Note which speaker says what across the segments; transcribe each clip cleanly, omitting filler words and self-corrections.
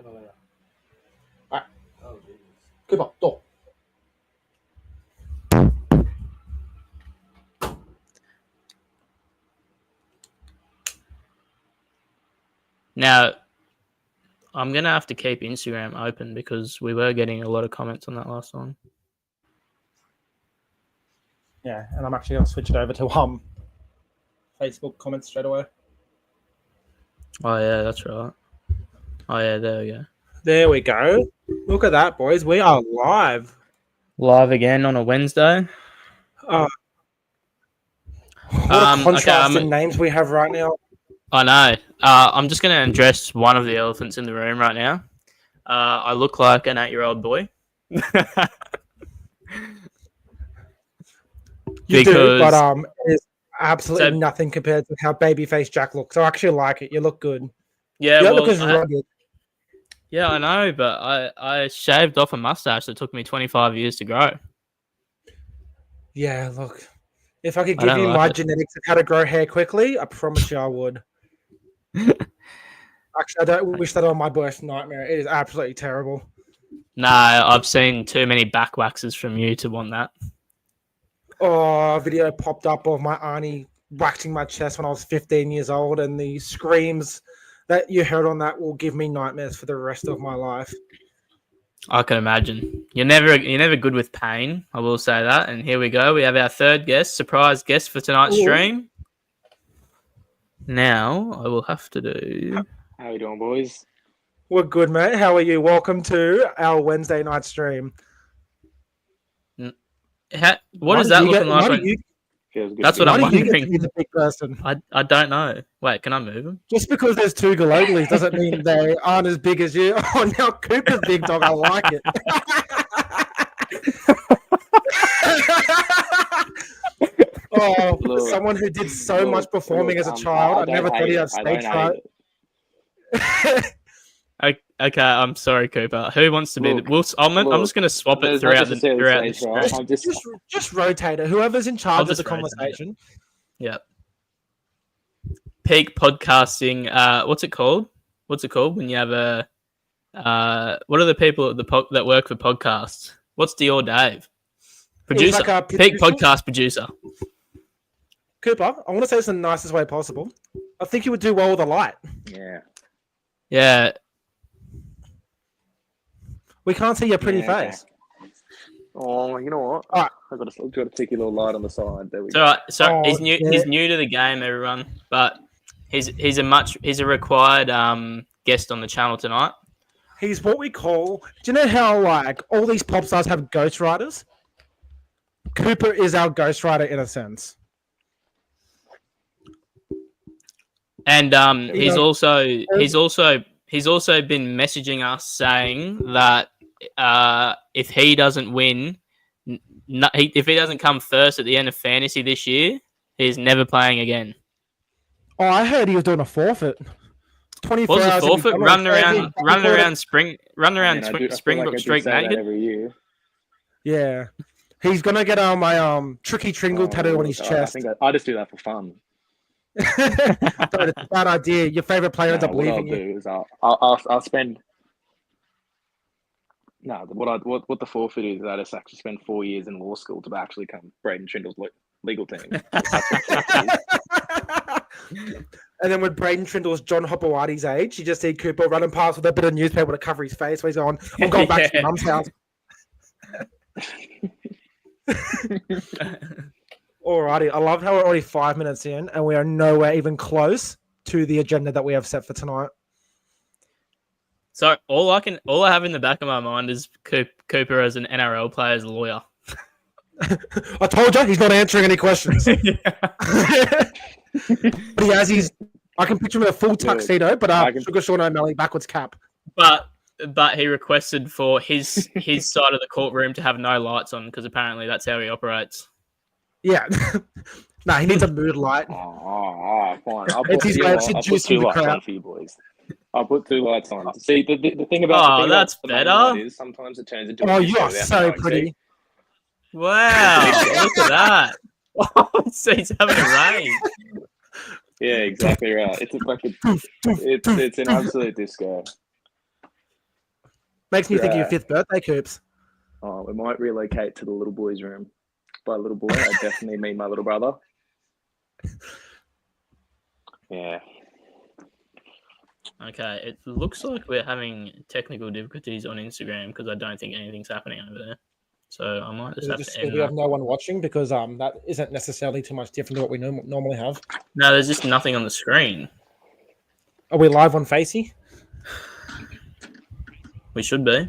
Speaker 1: Alright. Cooper, door.
Speaker 2: Now, I'm going to have to keep Instagram open because we were getting a lot of comments on that last song.
Speaker 1: Yeah, and I'm actually going to switch it over to Facebook comments straight away.
Speaker 2: Oh, yeah, that's right. Oh, yeah, there we go.
Speaker 1: There we go. Look at that, boys. We are live.
Speaker 2: Live again on a Wednesday.
Speaker 1: What a contrast in names we have right now.
Speaker 2: I know. I'm just going to address one of the elephants in the room right now. I look like an 8-year-old boy.
Speaker 1: You do, but it's absolutely nothing compared to how babyface Jack looks. I actually like it. You look good.
Speaker 2: Yeah,
Speaker 1: you look rugged.
Speaker 2: Yeah, I know, but I shaved off a mustache that took me 25 years to grow.
Speaker 1: Yeah, look. If I could give you my genetics of how to grow hair quickly, I promise you I would. Actually, I don't wish that on my worst nightmare. It is absolutely terrible.
Speaker 2: Nah, I've seen too many back waxes from you to want that.
Speaker 1: Oh, a video popped up of my auntie waxing my chest when I was 15 years old, and the screams that you heard on that will give me nightmares for the rest of my life.
Speaker 2: I can imagine. You're never good with pain. I will say that. And here we go. We have our third guest, surprise guest for tonight's stream. Now I will have to do.
Speaker 3: How you doing, boys?
Speaker 1: We're good, mate. How are you? Welcome to our Wednesday night stream.
Speaker 2: What is that looking like? That's what I'm wondering.
Speaker 1: The big person?
Speaker 2: I don't know. Wait, can I move him?
Speaker 1: Just because there's two globalies doesn't mean they aren't as big as you. Oh, now Cooper's big dog. I like it. Oh, look, someone who did so much performing as a child. I never thought he had stage fright.
Speaker 2: Okay, I'm sorry, Cooper. Who wants to be? I'm just going to swap it throughout the
Speaker 1: just rotate it. Whoever's in charge of the conversation.
Speaker 2: Yeah. Peak podcasting. What's it called? What's it called when you have a? What are the people that work for podcasts? What's Dior Dave? Producer. Like peak podcast producer.
Speaker 1: Cooper, I want to say this in the nicest way possible. I think you would do well with a light.
Speaker 3: Yeah.
Speaker 2: Yeah.
Speaker 1: We can't see your pretty face.
Speaker 3: Oh, you know what?
Speaker 1: All right.
Speaker 3: I've got a cheeky little light on the side. There we
Speaker 2: go. All right. So he's new. Yeah. He's new to the game, everyone. But he's a required guest on the channel tonight.
Speaker 1: He's what we call. Do you know how like all these pop stars have ghostwriters? Cooper is our ghostwriter in a sense.
Speaker 2: And he's also been messaging us saying that if he doesn't win, if he doesn't come first at the end of fantasy this year, he's never playing again.
Speaker 1: Oh, I heard he was doing a forfeit. 24
Speaker 2: hours.
Speaker 1: What's
Speaker 2: a forfeit? Running around Springbrook Street naked
Speaker 3: every year.
Speaker 1: Yeah, he's gonna get my Tricky Tringle tattoo on his chest.
Speaker 3: I just do that for fun.
Speaker 1: It's a bad idea. Your favorite player ends up leaving you.
Speaker 3: I'll spend. No, what the forfeit is that I just actually spend 4 years in law school to actually become Braden Trindle's legal team.
Speaker 1: And then when Braden Trindle's John Hopewadi's age, you just see Cooper running past with a bit of newspaper to cover his face. Where he's going, I'm going back to mum's house. Alrighty, I love how we're already 5 minutes in and we are nowhere even close to the agenda that we have set for tonight.
Speaker 2: So all I have in the back of my mind is Cooper as an NRL player as a lawyer.
Speaker 1: I told you he's not answering any questions. But he has I can picture him in a full tuxedo, but Sugar Sean O'Malley backwards cap.
Speaker 2: But he requested for his side of the courtroom to have no lights on because apparently that's how he operates.
Speaker 1: Yeah. No, he needs a mood light.
Speaker 3: Fine. I'll put 2 lights on for you boys. I'll put 2 lights on. See, the thing about
Speaker 2: that's better.
Speaker 3: Is sometimes it turns into.
Speaker 1: Oh, you are so pretty.
Speaker 2: Wow! Look at that. So he's having a rain.
Speaker 3: Yeah, exactly right. It's a fucking. It's an absolute disco.
Speaker 1: Makes me think of your 5th birthday, Coops.
Speaker 3: Oh, we might relocate to the little boy's room. By little boy, I definitely mean my little brother. Yeah.
Speaker 2: Okay, it looks like we're having technical difficulties on Instagram because I don't think anything's happening over there. So I might just have to end
Speaker 1: we have no one watching because that isn't necessarily too much different to what we normally have.
Speaker 2: No, there's just nothing on the screen.
Speaker 1: Are we live on Facey?
Speaker 2: We should be.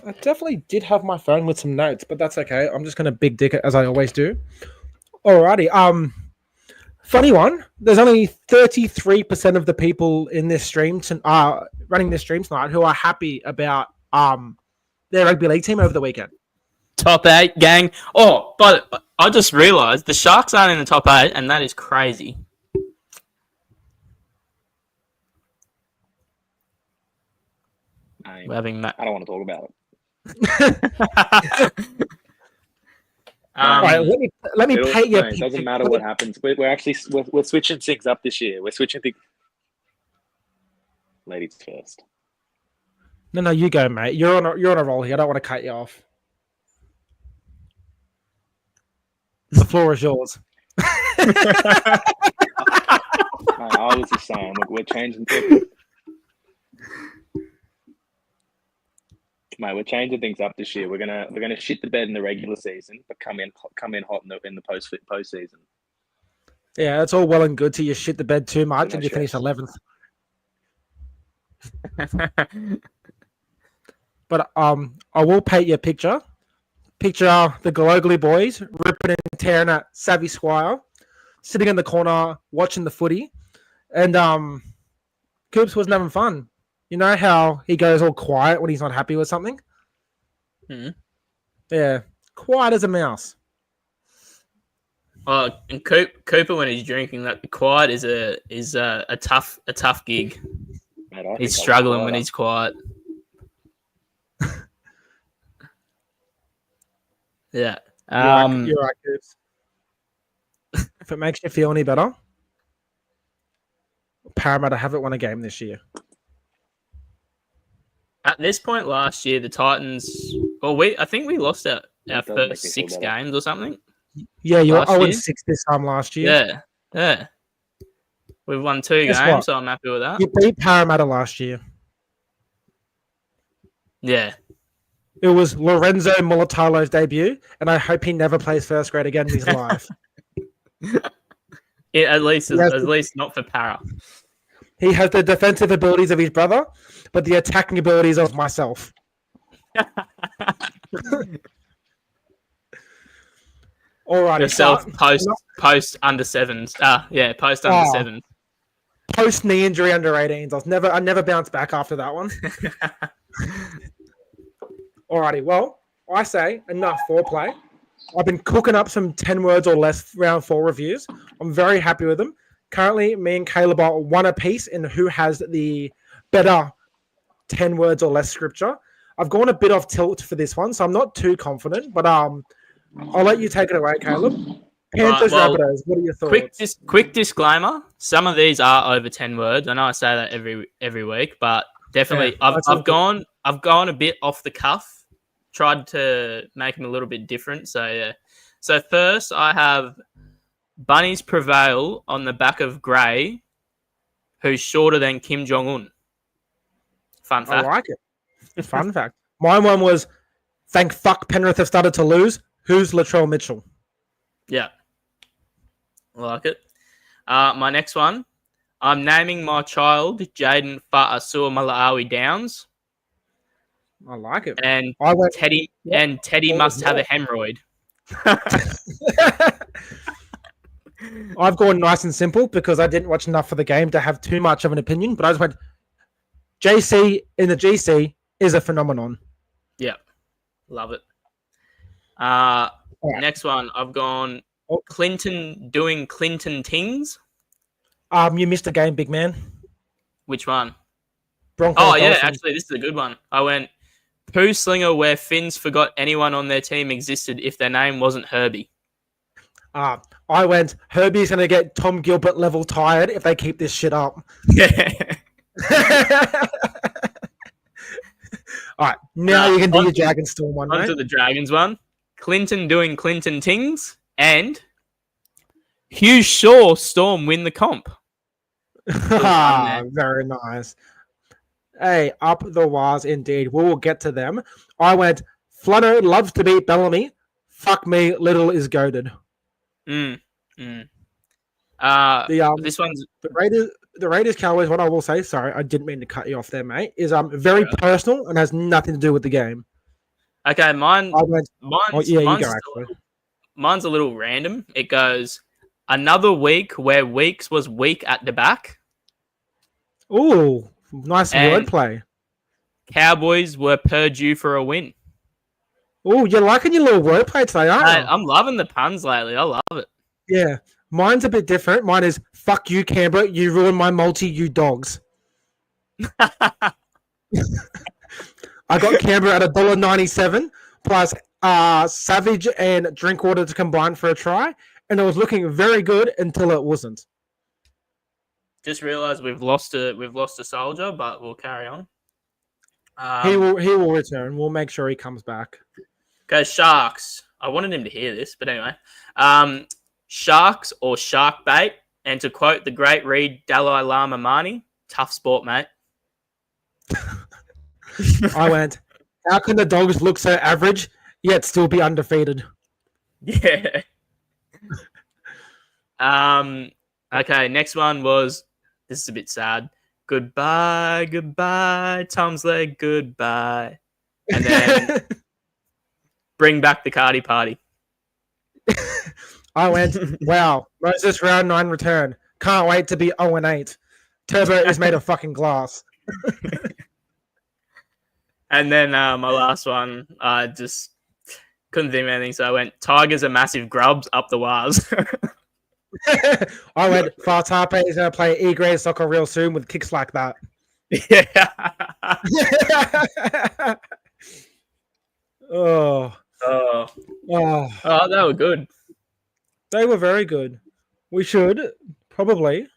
Speaker 1: I definitely did have my phone with some notes, but that's okay. I'm just going to big dick it as I always do. Alrighty. Funny one. There's only 33% of the people in this stream running this stream tonight who are happy about their rugby league team over the weekend.
Speaker 2: Top 8, gang. Oh, but I just realised the Sharks aren't in the top 8, and that is crazy. We're having
Speaker 3: I don't want to talk about it.
Speaker 1: Right, let me paint you.
Speaker 3: It doesn't matter what happens. We're switching things up this year. We're switching things. Ladies first.
Speaker 1: No, you go, mate. You're on a roll here. I don't want to cut you off. The floor is yours.
Speaker 3: I was just saying, look, we're changing things. Mate, we're changing things up this year. We're gonna shit the bed in the regular season, but come in hot in the postseason.
Speaker 1: Yeah, it's all well and good till you shit the bed too much and you finish 11th. But I will paint you a picture. Picture the Glogally boys ripping and tearing at Savvy Squire, sitting in the corner watching the footy, and Coops wasn't having fun. You know how he goes all quiet when he's not happy with something?
Speaker 2: Mm-hmm.
Speaker 1: Yeah, quiet as a mouse.
Speaker 2: Oh, and Cooper when he's drinking, that quiet is a tough gig.
Speaker 3: Mate,
Speaker 2: he's struggling when he's quiet. Yeah.
Speaker 1: You're right, Coops. If it makes you feel any better, Parramatta haven't won a game this year.
Speaker 2: At this point last year, the Titans. Well, I think we lost our first 6 games or something.
Speaker 1: Yeah, you were 0-6 this time last year.
Speaker 2: Yeah. We've won 2 games, so I'm happy with that.
Speaker 1: You beat Parramatta last year.
Speaker 2: Yeah.
Speaker 1: It was Lorenzo Mulatalo's debut, and I hope he never plays first grade again in his life.
Speaker 2: Yeah, at least not for Para.
Speaker 1: He has the defensive abilities of his brother, but the attacking abilities of myself. Alrighty.
Speaker 2: Yourself post under 7s. Post under 7s.
Speaker 1: Post knee injury under 18s. I never bounced back after that one. Alrighty. Well, I say enough foreplay. I've been cooking up some 10 words or less round 4 reviews. I'm very happy with them. Currently, me and Caleb are 1 apiece in who has the better 10 words or less scripture. I've gone a bit off tilt for this one, so I'm not too confident, but I'll let you take it away, Caleb. Panthers, Rabbitohs, what are your thoughts?
Speaker 2: Quick disclaimer, some of these are over 10 words. I know I say that every week, but definitely I've gone a bit off the cuff, tried to make them a little bit different. So yeah. So first I have Bunnies prevail on the back of Gray, who's shorter than Kim Jong-un. Fun fact.
Speaker 1: I like it. Fun fact. My one was, thank fuck Penrith have started to lose. Who's Latrell Mitchell?
Speaker 2: Yeah. I like it. My next one, I'm naming my child Jaden Fa'asua Malawi Downs.
Speaker 1: I like it.
Speaker 2: And Teddy must have a hemorrhoid.
Speaker 1: I've gone nice and simple because I didn't watch enough of the game to have too much of an opinion, but I just went, JC in the GC is a phenomenon.
Speaker 2: Yeah. Love it. Next one, I've gone Clinton doing Clinton tings.
Speaker 1: You missed a game, big man.
Speaker 2: Which one?
Speaker 1: Broncos.
Speaker 2: Oh, yeah, actually, this is a good one. I went Poo Slinger where Finns forgot anyone on their team existed if their name wasn't Herbie.
Speaker 1: I went, Herbie's going to get Tom Gilbert level tired if they keep this shit up.
Speaker 2: Yeah.
Speaker 1: All right, now you can do your
Speaker 2: onto-
Speaker 1: Dragon Storm one,
Speaker 2: Onto
Speaker 1: mate.
Speaker 2: the Dragons one. Clinton doing Clinton Tings and Hugh Shaw Storm win the comp.
Speaker 1: Very nice. Hey, up the wires indeed. We will get to them. I went, Flano loves to beat Bellamy. Fuck me, Little is goaded.
Speaker 2: This one's
Speaker 1: The Raiders Cowboys, what I will say, sorry, I didn't mean to cut you off there, mate, is very personal and has nothing to do with the game.
Speaker 2: okay.
Speaker 1: You go, actually.
Speaker 2: Mine's a little random. It goes another week where Weeks was weak at the back.
Speaker 1: Ooh, nice
Speaker 2: And-
Speaker 1: wordplay.
Speaker 2: Cowboys were due for a win.
Speaker 1: Ooh, you're liking your little wordplay today, aren't you?
Speaker 2: Mate, I'm loving the puns lately. I love it.
Speaker 1: Yeah. Mine's a bit different. Mine is, fuck you, Canberra. You ruined my multi, you dogs. I got Canberra at $1.97 plus Savage and Drinkwater to combine for a try. And it was looking very good until it wasn't.
Speaker 2: Just realised we've lost a soldier, but we'll carry on.
Speaker 1: He will return. We'll make sure he comes back.
Speaker 2: Okay, Sharks. I wanted him to hear this, but anyway. Sharks or shark bait. And to quote the great Reed Dalai Lama Mani, tough sport, mate.
Speaker 1: I went, how can the dogs look so average yet still be undefeated?
Speaker 2: Yeah. Okay, next one was, this is a bit sad. Goodbye, goodbye, Tom's leg, goodbye. And then bring back the Cardi party.
Speaker 1: I went, wow, Moses round 9 return. Can't wait to be 0-8. Turbo is made of fucking glass.
Speaker 2: And then my last one, I just couldn't think of anything, so I went, Tigers are massive grubs up the wires.
Speaker 1: I went, Fartape is going to play E-grade soccer real soon with kicks like that.
Speaker 2: Yeah.
Speaker 1: Oh,
Speaker 2: They were good.
Speaker 1: They were very good. We should probably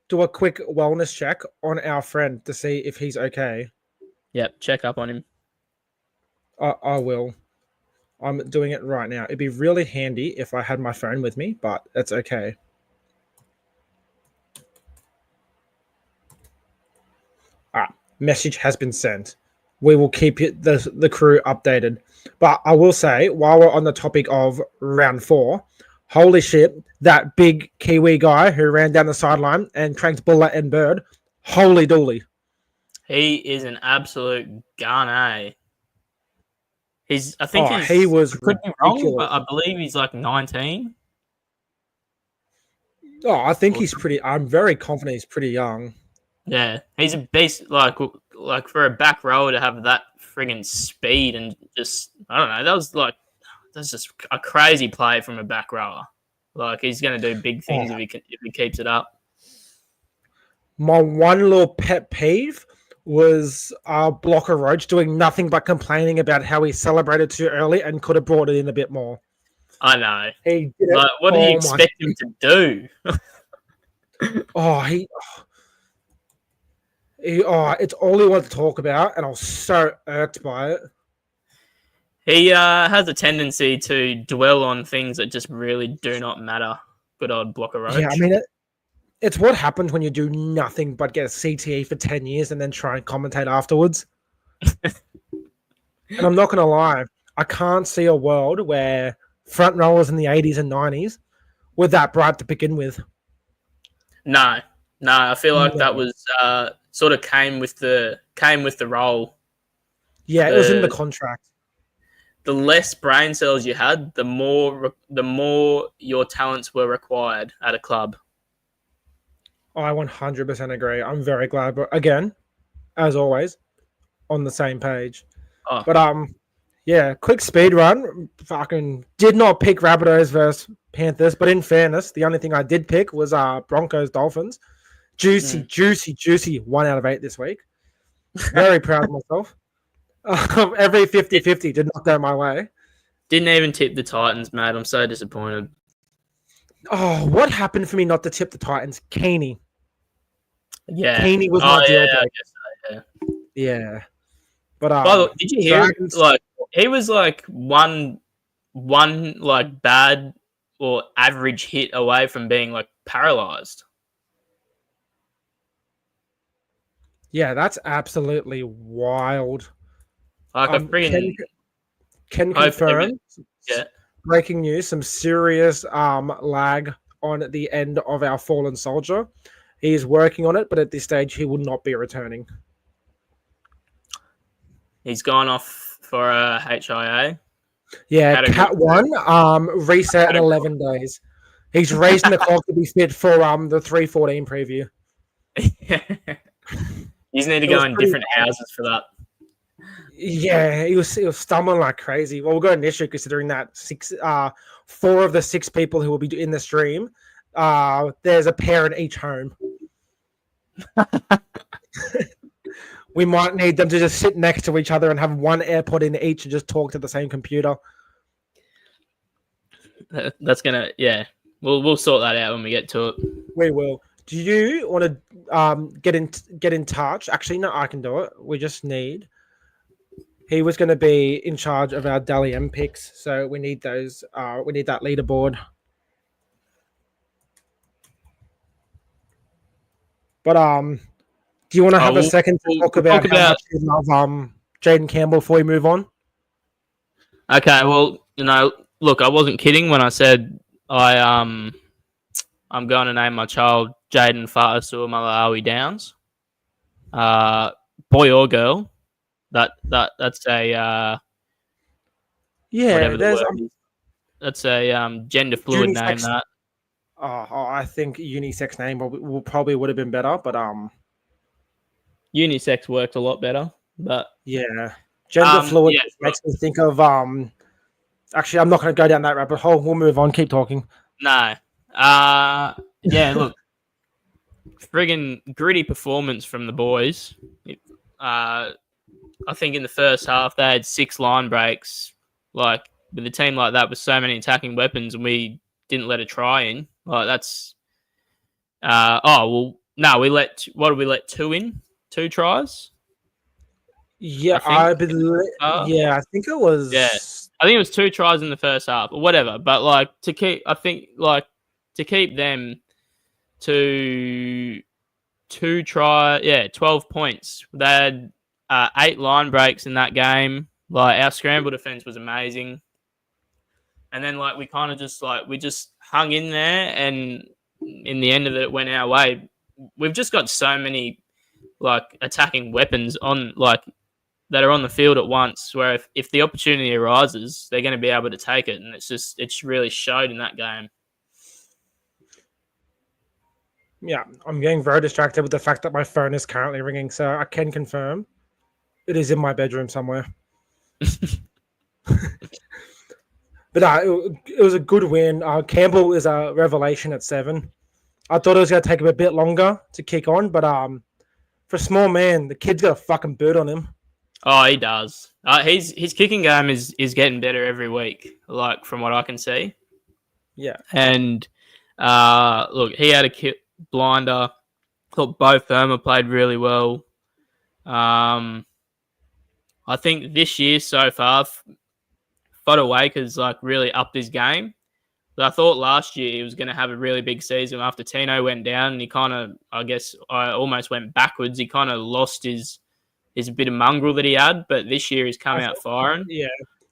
Speaker 1: do a quick wellness check on our friend to see if he's okay.
Speaker 2: Yep, check up on him.
Speaker 1: I will. I'm doing it right now. It'd be really handy if I had my phone with me, but that's okay. Message has been sent. We will keep the crew updated. But I will say, while we're on the topic of round 4, holy shit, that big Kiwi guy who ran down the sideline and cranked Buller and Bird, holy dooly.
Speaker 2: He is an absolute gun, eh? He was
Speaker 1: could
Speaker 2: be wrong, but I believe he's like 19.
Speaker 1: Oh, I think he's pretty. I'm very confident he's pretty young.
Speaker 2: Yeah, he's a beast. Like for a back rower to have that friggin' speed and just, I don't know. That's just a crazy play from a back rower. Like, he's gonna do big things if he keeps it up.
Speaker 1: My one little pet peeve was Blocker Roach doing nothing but complaining about how he celebrated too early and could have brought it in a bit more.
Speaker 2: I know.
Speaker 1: He did
Speaker 2: like, what do you expect him to do?
Speaker 1: It's all he wanted to talk about, and I was so irked by it.
Speaker 2: He has a tendency to dwell on things that just really do not matter. Good old Blocker Roach.
Speaker 1: Yeah, I mean, it's what happens when you do nothing but get a CTE for 10 years and then try and commentate afterwards. And I'm not going to lie, I can't see a world where front rowers in the 80s and 90s were that bright to begin with.
Speaker 2: No, I feel like that was sort of came with the role.
Speaker 1: Yeah, it was in the contract.
Speaker 2: The less brain cells you had, the more your talents were required at a club.
Speaker 1: I 100% agree. I'm very glad, but again, as always, on the same page.
Speaker 2: Oh.
Speaker 1: But yeah, quick speed run. Fucking did not pick Rabbitohs versus Panthers, but in fairness, the only thing I did pick was Broncos Dolphins. Juicy 1 out of 8 this week. Very proud of myself. Every 50-50 did not go my way.
Speaker 2: Didn't even tip the Titans, mate. I'm so disappointed.
Speaker 1: Oh, what happened for me not to tip the Titans? Keeney.
Speaker 2: Yeah.
Speaker 1: Keeney was my deal breaker.
Speaker 2: I guess so,
Speaker 1: Yeah. But
Speaker 2: By the way, did you hear?
Speaker 1: Dragons-
Speaker 2: Like he was like one like bad or average hit away from being like paralyzed.
Speaker 1: yeah, that's absolutely wild.
Speaker 2: Like a freaking
Speaker 1: Can
Speaker 2: hope
Speaker 1: confirm.
Speaker 2: yeah.
Speaker 1: Breaking news: some serious lag on the end of our fallen soldier. He is working on it, but at this stage, he will not be returning.
Speaker 2: He's gone off for a HIA.
Speaker 1: Yeah,
Speaker 2: Category.
Speaker 1: Cat 1, reset in 11 days. He's racing the clock to be fit for the 314 preview.
Speaker 2: You need to go in different houses for that.
Speaker 1: Yeah, he was stumbling like crazy. Well, we've got an issue considering that 4 of the 6 people who will be in the stream, there's a pair in each home. We might need them to just sit next to each other and have one AirPod in each and just talk to the same computer.
Speaker 2: That's gonna, yeah. We'll sort that out when we get to it.
Speaker 1: We will. Do you want to get in touch? Actually, no, I can do it. We just need. He was going to be in charge of our Dally M picks, so we need those. We need that leaderboard. But do you want to have a second to talk about how much you love Jaden Campbell before we move on?
Speaker 2: Okay, well, look, I wasn't kidding when I said I'm going to name my child Jaden Fa'asua Malawi Downs. Boy or girl, that's a that's a gender fluid name. That
Speaker 1: I think unisex name probably would have been better, but
Speaker 2: unisex works a lot better. But
Speaker 1: yeah, gender fluid makes me think of Actually, I'm not going to go down that rabbit hole. We'll move on. Keep talking.
Speaker 2: No. Yeah, look. Friggin' gritty performance from the boys. I think in the first half, they had 6 line breaks. Like, with a team like that with so many attacking weapons, and we didn't let a try in. Like, that's... we let... What did we let 2 in? 2 tries?
Speaker 1: Yeah, I think it was...
Speaker 2: Yeah. I think it was 2 tries in the first half or whatever. But like to keep them to 12 points. They had 8 line breaks in that game. Like our scramble defense was amazing. And then like we kind of just hung in there, and in the end of it went our way. We've just got so many like attacking weapons on that are on the field at once, where if the opportunity arises, they're going to be able to take it. And it's really showed in that game.
Speaker 1: Yeah, I'm getting very distracted with the fact that my phone is currently ringing, so I can confirm it is in my bedroom somewhere. But it was a good win. Campbell is a revelation at 7. I thought it was going to take him a bit longer to kick on, but for a small man, the kid's got a fucking boot on him.
Speaker 2: Oh, he does. His kicking game is getting better every week, like from what I can see.
Speaker 1: Yeah.
Speaker 2: And look, he had a blinder. Thought Bo Firma played really well. I think this year so far, Fodawaker's like really upped his game. But I thought last year he was going to have a really big season after Tino went down, and he kind of, I almost went backwards. He kind of lost his bit of mongrel that he had, but this year he's come out firing.
Speaker 1: Yeah.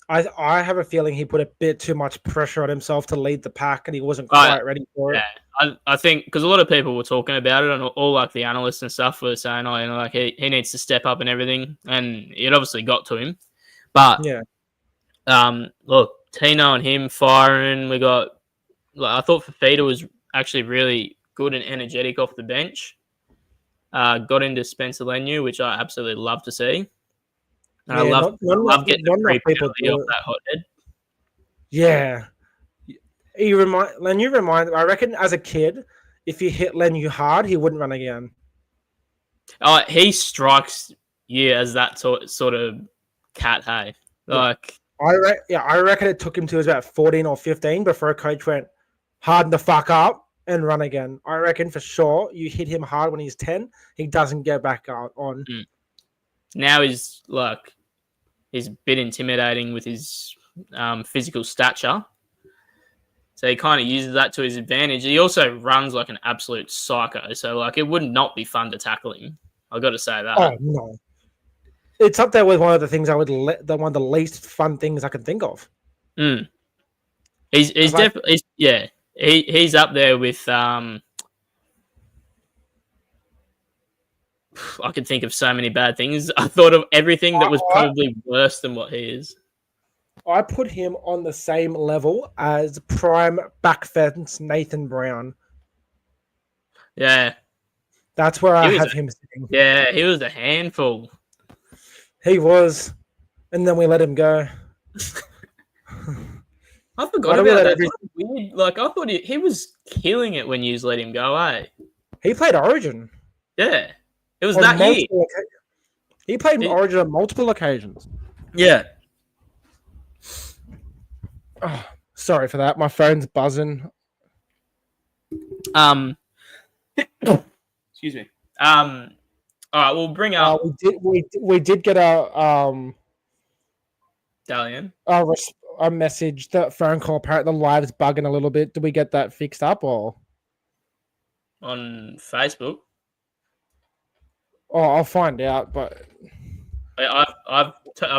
Speaker 1: I have a feeling he put a bit too much pressure on himself to lead the pack, and he wasn't quite ready for it.
Speaker 2: Yeah, I think because a lot of people were talking about it, and all like the analysts and stuff were saying, like he needs to step up and everything, and it obviously got to him. But
Speaker 1: yeah,
Speaker 2: look, Tino and him firing. We got. I thought Fafita was actually really good and energetic off the bench. Got into Spencer Leniu, which I absolutely love to see. And I love getting the people off that hothead.
Speaker 1: Yeah. Leniu I reckon as a kid, if you hit Leniu hard, he wouldn't run again.
Speaker 2: He strikes you as that sort of cat, hey? Like
Speaker 1: I reckon it took him to about 14 or 15 before a coach went, harden the fuck up and run again. I reckon for sure you hit him hard when he's 10, he doesn't get back on.
Speaker 2: Now he's like He's a bit intimidating with his physical stature. So he kind of uses that to his advantage. He also runs like an absolute psycho. So like it would not be fun to tackle him. I got to say that.
Speaker 1: Oh no, it's up there with one of the things one of the least fun things I can think of.
Speaker 2: Mm. He's definitely he's up there with I can think of so many bad things. I thought of everything that was probably worse than what he is.
Speaker 1: I put him on the same level as prime back fence Nathan Brown.
Speaker 2: Yeah.
Speaker 1: That's where I have him sitting.
Speaker 2: Yeah, he was a handful.
Speaker 1: He was. And then we let him go.
Speaker 2: I forgot about that. Weird. Like, I thought he was killing it when you let him go, eh?
Speaker 1: He played Origin.
Speaker 2: Yeah. It was that year.
Speaker 1: He played Origin on multiple occasions.
Speaker 2: Yeah.
Speaker 1: Oh, sorry for that. My phone's buzzing.
Speaker 2: Excuse me. All right, we'll bring up.
Speaker 1: We did get a
Speaker 2: Dalian.
Speaker 1: A message, that phone call. Apparently, the live's bugging a little bit. Did we get that fixed up or
Speaker 2: on Facebook?
Speaker 1: Oh, I'll find out. But
Speaker 2: I've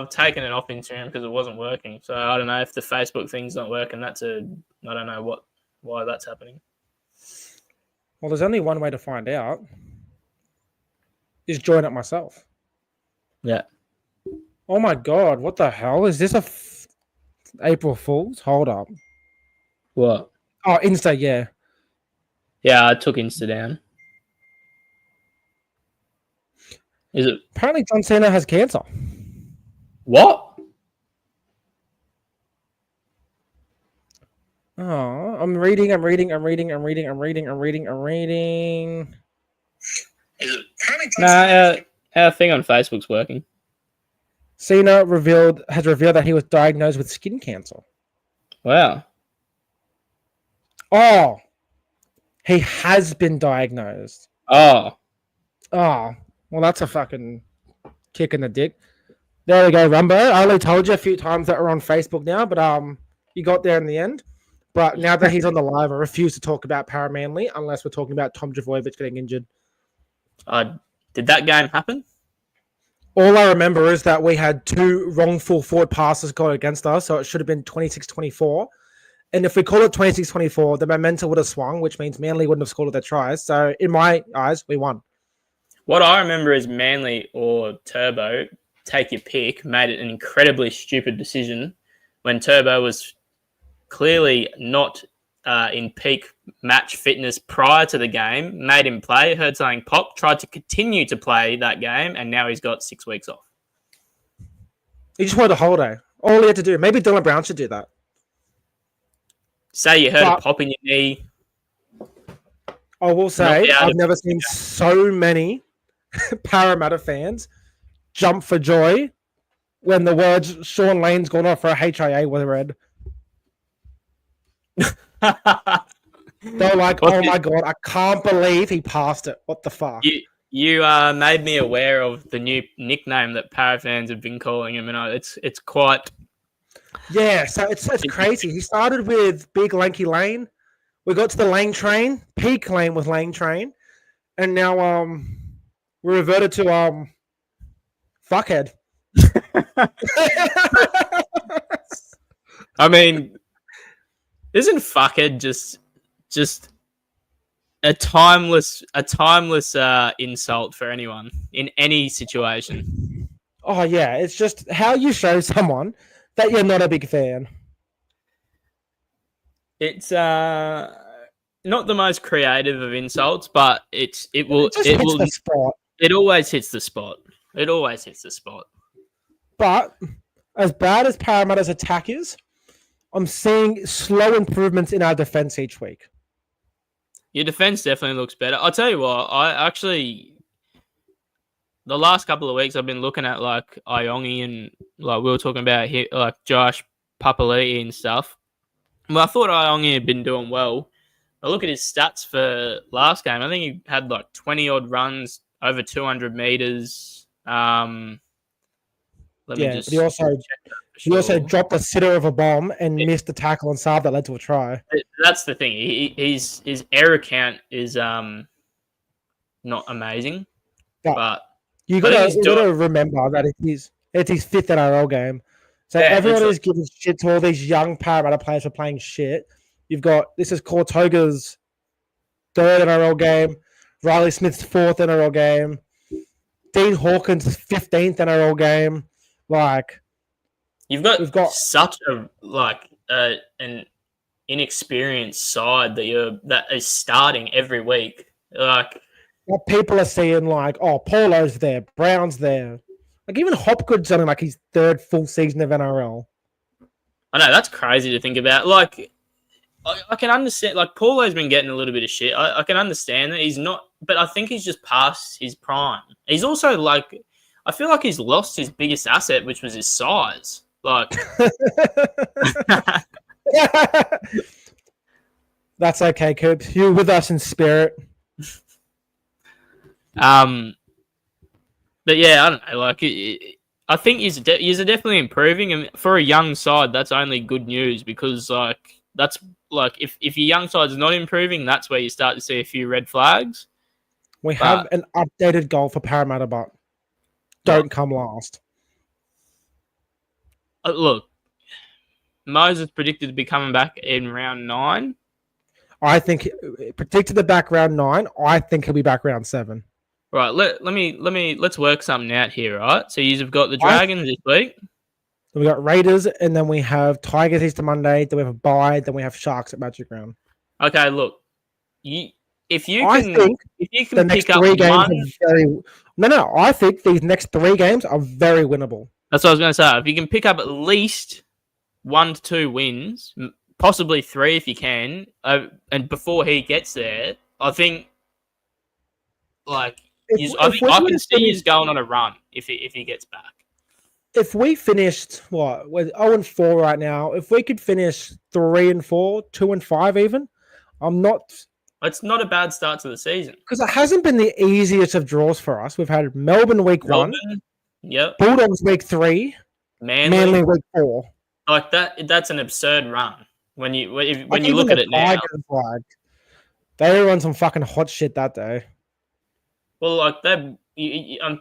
Speaker 2: taken it off Instagram because it wasn't working. So I don't know if the Facebook thing's not working. I don't know why that's happening.
Speaker 1: Well, there's only one way to find out. Is join it myself.
Speaker 2: Yeah.
Speaker 1: Oh my god! What the hell is this? April Fools? Hold up.
Speaker 2: What?
Speaker 1: Oh, Insta. Yeah.
Speaker 2: Yeah, I took Insta down. Is it?
Speaker 1: Apparently, John Cena has cancer.
Speaker 2: What?
Speaker 1: Oh, I'm reading.
Speaker 2: Is it? Nah, our thing on Facebook's working.
Speaker 1: Cena has revealed that he was diagnosed with skin cancer.
Speaker 2: Wow.
Speaker 1: Oh, he has been diagnosed.
Speaker 2: Oh.
Speaker 1: Well, that's a fucking kick in the dick. There we go, Rumbo. I only told you a few times that we're on Facebook now, but you got there in the end. But now that he's on the live, I refuse to talk about Paramanly unless we're talking about Tom Javojevic getting injured.
Speaker 2: Did that game happen?
Speaker 1: All I remember is that we had 2 wrongful forward passes go against us, so it should have been 26-24. And if we call it 26-24, the momentum would have swung, which means Manly wouldn't have scored their tries. So in my eyes, we won.
Speaker 2: What I remember is Manly or Turbo, take your pick, made it an incredibly stupid decision when Turbo was clearly not in peak match fitness prior to the game, made him play, heard something pop, tried to continue to play that game, and now he's got 6 weeks off.
Speaker 1: He just wanted a holiday. All he had to do. Maybe Dylan Brown should do that.
Speaker 2: Say you heard a pop in your knee.
Speaker 1: I will say, I've never seen so many Parramatta fans jump for joy when the words Sean Lane's gone off for a HIA were read. They're like, my god, I can't believe he passed it. What the fuck?
Speaker 2: You made me aware of the new nickname that Para fans have been calling him, and it's quite.
Speaker 1: Yeah, so it's crazy. He started with Big Lanky Lane. We got to the Lane Train, Peak Lane with Lane Train, and now we reverted to Fuckhead.
Speaker 2: I mean, isn't Fuckhead just a timeless insult for anyone in any situation?
Speaker 1: Oh yeah, it's just how you show someone that you're not a big fan.
Speaker 2: It's not the most creative of insults, but it always hits the spot. It always hits the spot.
Speaker 1: But as bad as Parramatta's attack is, I'm seeing slow improvements in our defense each week.
Speaker 2: Your defense definitely looks better. I'll tell you what, the last couple of weeks I've been looking at like Iongi and like we were talking about here, like Josh Papali'i and stuff. Well, I thought Iongi had been doing well. I look at his stats for last game. I think he had like 20 odd runs over 200 meters. Let me
Speaker 1: Yeah,
Speaker 2: just
Speaker 1: but he also
Speaker 2: sure.
Speaker 1: dropped a sitter of a bomb and missed the tackle on Saab that led to a try.
Speaker 2: That's the thing. His error count is not amazing,
Speaker 1: But
Speaker 2: but
Speaker 1: you
Speaker 2: I think
Speaker 1: gotta
Speaker 2: he's
Speaker 1: you
Speaker 2: doing.
Speaker 1: gotta remember that it's his fifth NRL game. So
Speaker 2: Yeah,
Speaker 1: everyone is giving shit to all these young Parramatta players for playing shit. You've got this is Cortoga's third NRL game, Riley Smith's fourth NRL game, Dean Hawkins' 15th NRL game. Like
Speaker 2: you've got
Speaker 1: we've got
Speaker 2: such a an inexperienced side that is starting every week. Like
Speaker 1: what people are seeing like, oh, Paulo's there, Brown's there. Like even Hopgood's on like his third full season of NRL.
Speaker 2: I know that's crazy to think about. Like I can understand. Like Paulo's been getting a little bit of shit. I can understand that he's not, but I think he's just past his prime. He's also like, I feel like he's lost his biggest asset, which was his size. Like,
Speaker 1: That's okay, Coops. You're with us in spirit.
Speaker 2: but yeah, I don't know. Like, I think he's definitely improving, and for a young side, that's only good news because like that's like if your young side's not improving, that's where you start to see a few red flags.
Speaker 1: We have an updated goal for Parramatta, but don't come last.
Speaker 2: Look, Moses predicted to be coming back in round 9.
Speaker 1: I think predicted the back round 9. I think he'll be back round 7.
Speaker 2: Right, let's work something out here, right? So you've got the Dragons this week.
Speaker 1: We got Raiders, and then we have Tigers Easter Monday. Then we have a bye. Then we have Sharks at Magic Round.
Speaker 2: Okay, look, if you can
Speaker 1: the next
Speaker 2: pick up
Speaker 1: 3 games
Speaker 2: one,
Speaker 1: are very no. I think these next 3 games are very winnable.
Speaker 2: that's what I was going to say. If you can pick up at least 1 to 2 wins, possibly 3 if you can, and before he gets there, I think like I can see he's going on a run if he gets back.
Speaker 1: If we finished we're 0-4 right now. If we could finish 3-4, 2-5 even,
Speaker 2: It's not a bad start to the season
Speaker 1: because it hasn't been the easiest of draws for us. We've had Melbourne week 1,
Speaker 2: yep,
Speaker 1: Bulldogs week 3, Manly week 4.
Speaker 2: Like that's an absurd run when you
Speaker 1: you
Speaker 2: look at it now.
Speaker 1: They were on some fucking hot shit that day.
Speaker 2: Well, like I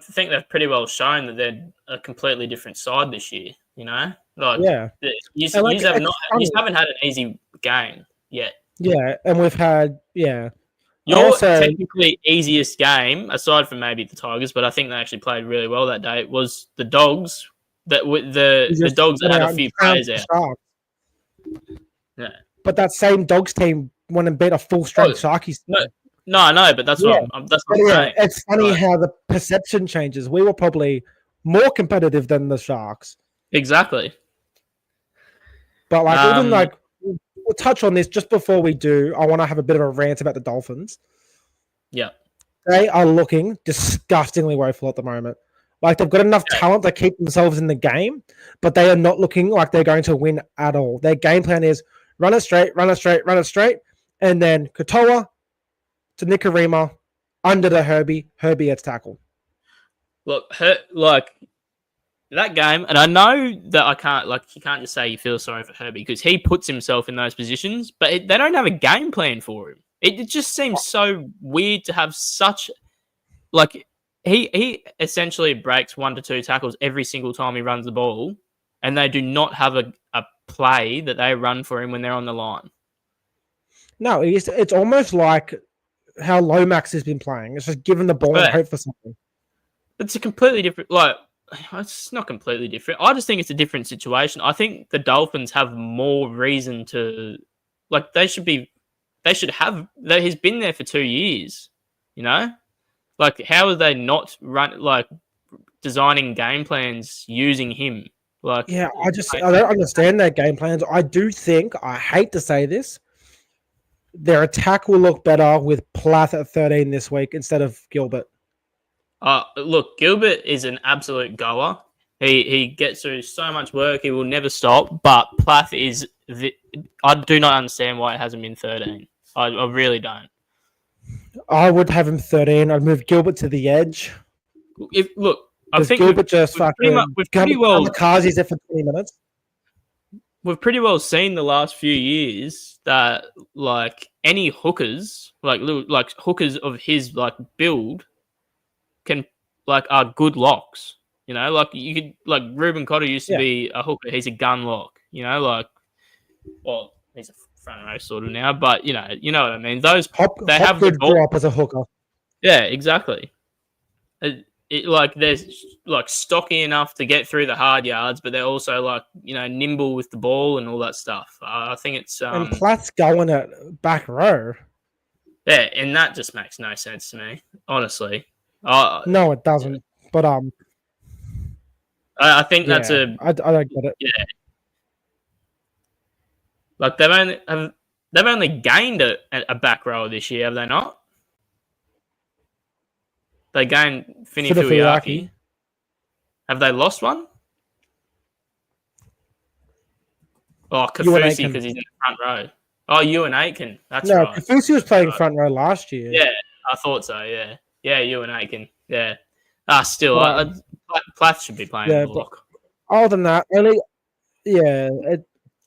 Speaker 2: think they've pretty well shown that they're a completely different side this year. You know, like you haven't had an easy game yet.
Speaker 1: Yeah, and we've had
Speaker 2: Your technically easiest game, aside from maybe the Tigers, but I think they actually played really well that day, was the Dogs. The Dogs that had a few players out. Yeah,
Speaker 1: but that same Dogs team went and beat a full strength Sharkies.
Speaker 2: No, I know, but that's what I'm saying.
Speaker 1: It's funny how the perception changes. We were probably more competitive than the Sharks.
Speaker 2: Exactly.
Speaker 1: But even we'll touch on this just before we do. I want to have a bit of a rant about the Dolphins.
Speaker 2: Yeah.
Speaker 1: They are looking disgustingly woeful at the moment. Like they've got enough talent to keep themselves in the game, but they are not looking like they're going to win at all. Their game plan is run it straight, and then Katoa to Nikorima under the Herbie gets tackled.
Speaker 2: Look, that game, and I know that you can't just say you feel sorry for Herbie because he puts himself in those positions, but they don't have a game plan for him. It just seems so weird to have such, he essentially breaks 1 to 2 tackles every single time he runs the ball, and they do not have a play that they run for him when they're on the line.
Speaker 1: No, it's almost like how Lomax has been playing. It's just giving the ball and hope for something.
Speaker 2: It's a completely different, it's not completely different. I just think it's a different situation. I think the Dolphins have more reason to, he's been there for 2 years, you know? How are they not designing game plans using him? I don't understand their game plans. I do think, I hate to say this, their attack will look better with Plath at 13 this week instead of Gilbert. Look, Gilbert is an absolute goer. He gets through so much work. He will never stop. But Plath is... I do not understand why it hasn't been 13. I really don't.
Speaker 1: I would have him 13. I'd move Gilbert to the edge.
Speaker 2: I
Speaker 1: Does
Speaker 2: think
Speaker 1: Gilbert just
Speaker 2: we've pretty
Speaker 1: fucking
Speaker 2: we've pretty well
Speaker 1: kamikazes it for 20 minutes?
Speaker 2: we've pretty well seen the last few years that like any hookers, like hookers of his like build, can like are good locks. You know, like you could like Ruben Cotter used to be a hooker. He's a gun lock. You know, like well, he's a front row sort of now, but you know what I mean. Those they have the ball.
Speaker 1: Drop as a hooker.
Speaker 2: Yeah, exactly. Like they're like stocky enough to get through the hard yards, but they're also like nimble with the ball and all that stuff. I think it's
Speaker 1: and Platt's going at back row.
Speaker 2: Yeah, and that just makes no sense to me, honestly.
Speaker 1: No, it doesn't. But
Speaker 2: I think that's
Speaker 1: I don't get it.
Speaker 2: Yeah, like they've only gained a back row this year, have they not? They gained Fini Fuiaki. Have they lost one? Oh, Kafusi because he's in the front row. Oh, Ewan Aitken. That's right.
Speaker 1: No, Kafusi was playing front row last year.
Speaker 2: Yeah, I thought so. Yeah, Ewan Aitken. Yeah. Still, Plath should be playing the block.
Speaker 1: Other than that, only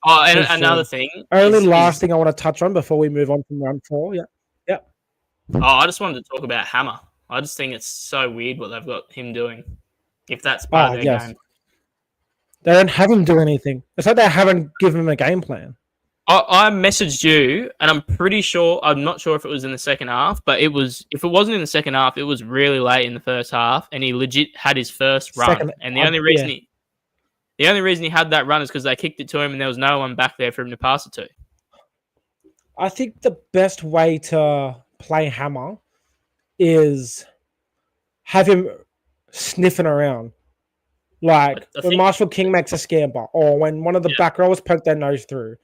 Speaker 2: another thing.
Speaker 1: Last thing I want to touch on before we move on from round 4. Yeah.
Speaker 2: Oh, I just wanted to talk about Hammer. I just think it's so weird what they've got him doing. If that's part of their game.
Speaker 1: They don't have him do anything. It's like they haven't given him a game plan.
Speaker 2: I messaged you, and I'm not sure if it was in the second half, but if it wasn't in the second half, it was really late in the first half, and he legit had his first run. And the only reason he had that run is because they kicked it to him, and there was no one back there for him to pass it to.
Speaker 1: I think the best way to play Hammer is have him sniffing around. Like when Marshall King makes a scamper, or when one of the back rowers poke their nose through.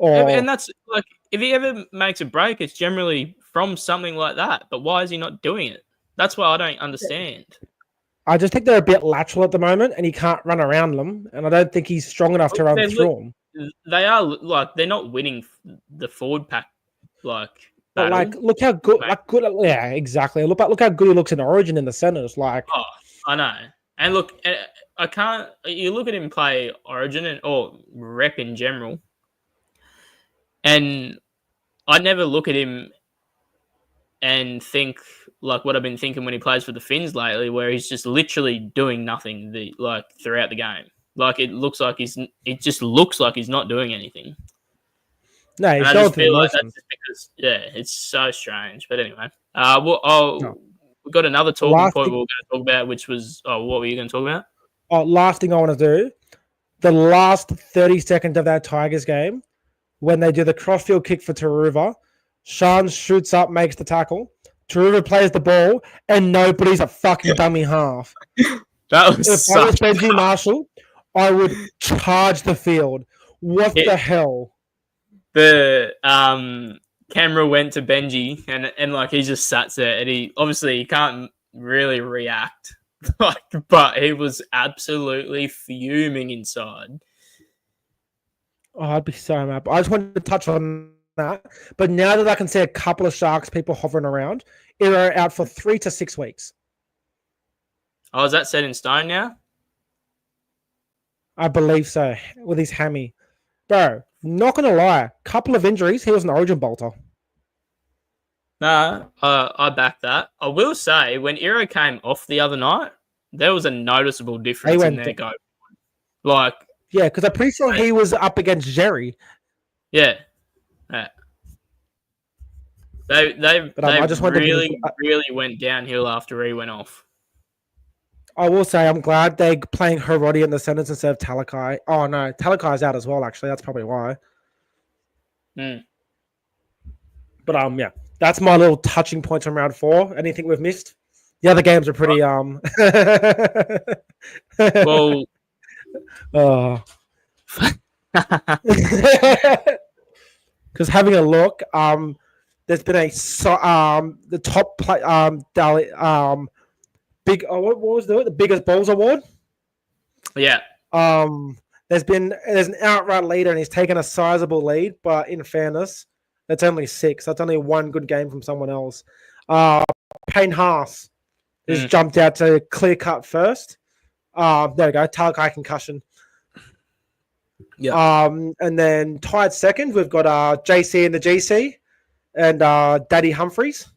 Speaker 2: And that's like, if he ever makes a break, it's generally from something like that. But why is he not doing it? That's what I don't understand.
Speaker 1: I just think they're a bit lateral at the moment, and he can't run around them. And I don't think he's strong enough to run through them.
Speaker 2: They are like they're not winning the forward pack like.
Speaker 1: But like, look how good! Like good, yeah, exactly. Look how good he looks in Origin in the centers. Like,
Speaker 2: oh, I know. And look, I can't. You look at him play Origin or rep in general. And I never look at him and think like what I've been thinking when he plays for the Finns lately, where he's just literally doing nothing throughout the game. Like it just looks like he's not doing anything.
Speaker 1: No, he's
Speaker 2: I just feel like that's just because it's so strange. But anyway, we've got another talking point we were going to talk about, which was what were you going to talk about?
Speaker 1: Last thing I want to do, the last 30 seconds of that Tigers game. When they do the crossfield kick for Taruva, Sean shoots up, makes the tackle. Taruva plays the ball, and nobody's a fucking dummy half.
Speaker 2: That was
Speaker 1: if I was Benji Marshall, I would charge the field. What the hell?
Speaker 2: The camera went to Benji, and like he just sat there, and he can't really react, but he was absolutely fuming inside.
Speaker 1: Oh, I'd be so mad. I just wanted to touch on that. But now that I can see a couple of Sharks people hovering around, Iro out for 3 to 6 weeks.
Speaker 2: Oh, is that set in stone now?
Speaker 1: I believe so, with his hammy. Bro, not going to lie. Couple of injuries, he was an Origin bolter.
Speaker 2: No, I back that. I will say, when Iro came off the other night, there was a noticeable difference in their go. Like,
Speaker 1: yeah, because I'm pretty sure he was up against Jerry.
Speaker 2: Yeah. They really went downhill after he went off.
Speaker 1: I will say I'm glad they're playing Hiroti in the centers instead of Talakai. Oh, no. Talakai's out as well, actually. That's probably why. But, yeah. That's my little touching points from round 4. Anything we've missed? The other games are pretty...
Speaker 2: Well...
Speaker 1: Oh, because having a look, there's been the top play, big. What was the biggest balls award?
Speaker 2: Yeah.
Speaker 1: There's an outright leader, and he's taken a sizable lead. But in fairness, that's only 6. That's only one good game from someone else. Payne Haas has jumped out to clear cut first. There we go. Talakai concussion.
Speaker 2: Yeah.
Speaker 1: And then tied second, we've got JC in the GC and Daddy Humphreys.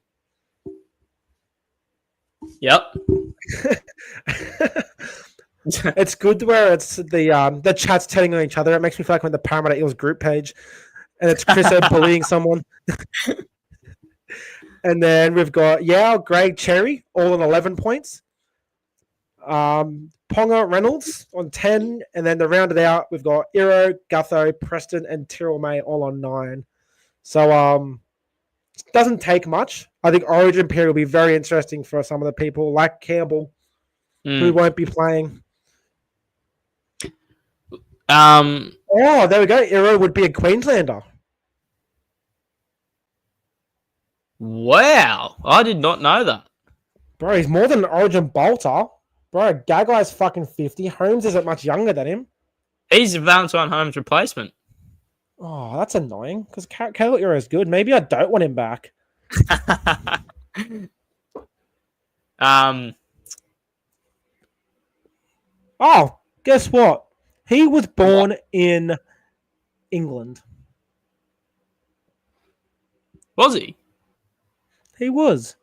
Speaker 2: Yep.
Speaker 1: It's good where it's the chat's telling on each other. It makes me feel like I'm on the Parramatta Eels group page, and it's Chris bullying someone. And then we've got Greg Cherry all on 11 points. Ponga Reynolds on 10, and then to round it out, we've got Iro, Gutho, Preston, and Tyrrell May all on 9. So it doesn't take much. I think Origin period will be very interesting for some of the people like Campbell, who won't be playing. Oh, there we go. Iro would be a Queenslander.
Speaker 2: Wow, I did not know that.
Speaker 1: Bro, he's more than an Origin bolter. Bro, Gagai's fucking 50. Holmes isn't much younger than him.
Speaker 2: He's Valentine Holmes' replacement.
Speaker 1: Oh, that's annoying because Caleb Iro is good. Maybe I don't want him back. Oh, guess what? He was born in England.
Speaker 2: Was he?
Speaker 1: He was.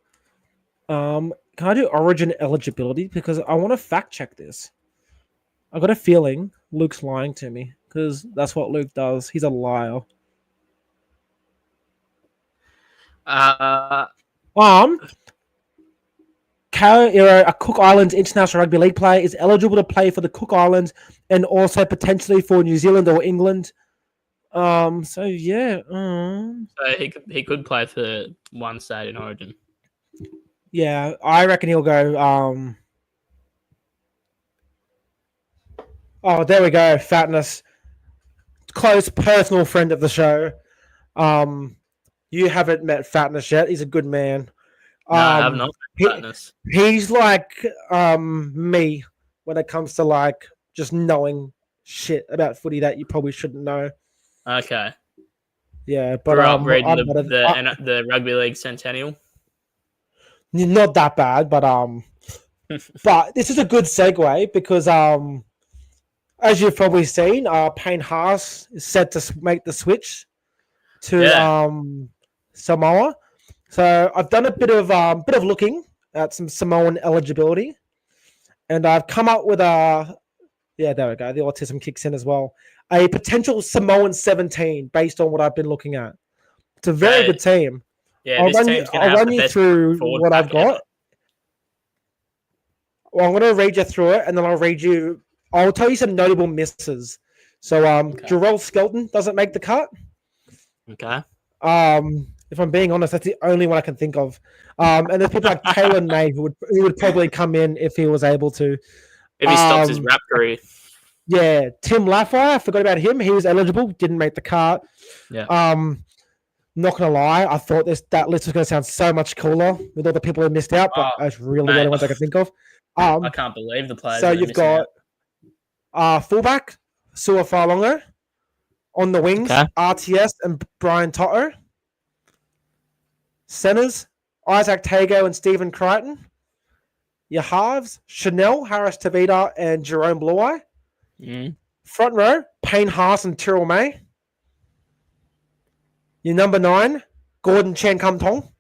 Speaker 1: Can I do Origin eligibility? Because I want to fact check this. I got a feeling Luke's lying to me because that's what Luke does. He's a liar. Kao Iro, a Cook Islands International Rugby League player, is eligible to play for the Cook Islands and also potentially for New Zealand or England. So yeah.
Speaker 2: So he could play for one state in Origin.
Speaker 1: Yeah, I reckon he'll go. Oh, there we go. Fatness, close personal friend of the show. You haven't met Fatness yet. He's a good man.
Speaker 2: No, I have not met Fatness.
Speaker 1: He's like me when it comes to like just knowing shit about footy that you probably shouldn't know.
Speaker 2: Okay.
Speaker 1: Yeah, but
Speaker 2: reading the Rugby League Centennial.
Speaker 1: Not that bad, but but this is a good segue because as you've probably seen, Payne Haas is set to make the switch to Samoa. So I've done a bit of looking at some Samoan eligibility, and I've come up with there we go. The autism kicks in as well. A potential Samoan 17 based on what I've been looking at. It's a very good team.
Speaker 2: Yeah,
Speaker 1: I'll run you through what I've got.
Speaker 2: Ever.
Speaker 1: Well, I'm going to read you through it, and then I'll tell you some notable misses. So, Jarrell Skelton doesn't make the cut.
Speaker 2: Okay.
Speaker 1: If I'm being honest, that's the only one I can think of. And there's people like Kalen May who would probably come in if he was able to.
Speaker 2: If he stops his rap career.
Speaker 1: Yeah, Tim Laffey, I forgot about him. He was eligible, didn't make the cut.
Speaker 2: Yeah.
Speaker 1: Not gonna lie, I thought that list was gonna sound so much cooler with all the people who missed out, but that's really the only ones I can think of.
Speaker 2: I can't believe the players.
Speaker 1: So you've got fullback Sua Falongo, on the wings RTS and Brian Toto, centers Isaac Tago and Stephen Crichton, your halves Chanel Harris Tavita and Jerome Bluey. Front row Payne Haas and Tyrrell May. Your number 9, Gordon Chan Kum Tong.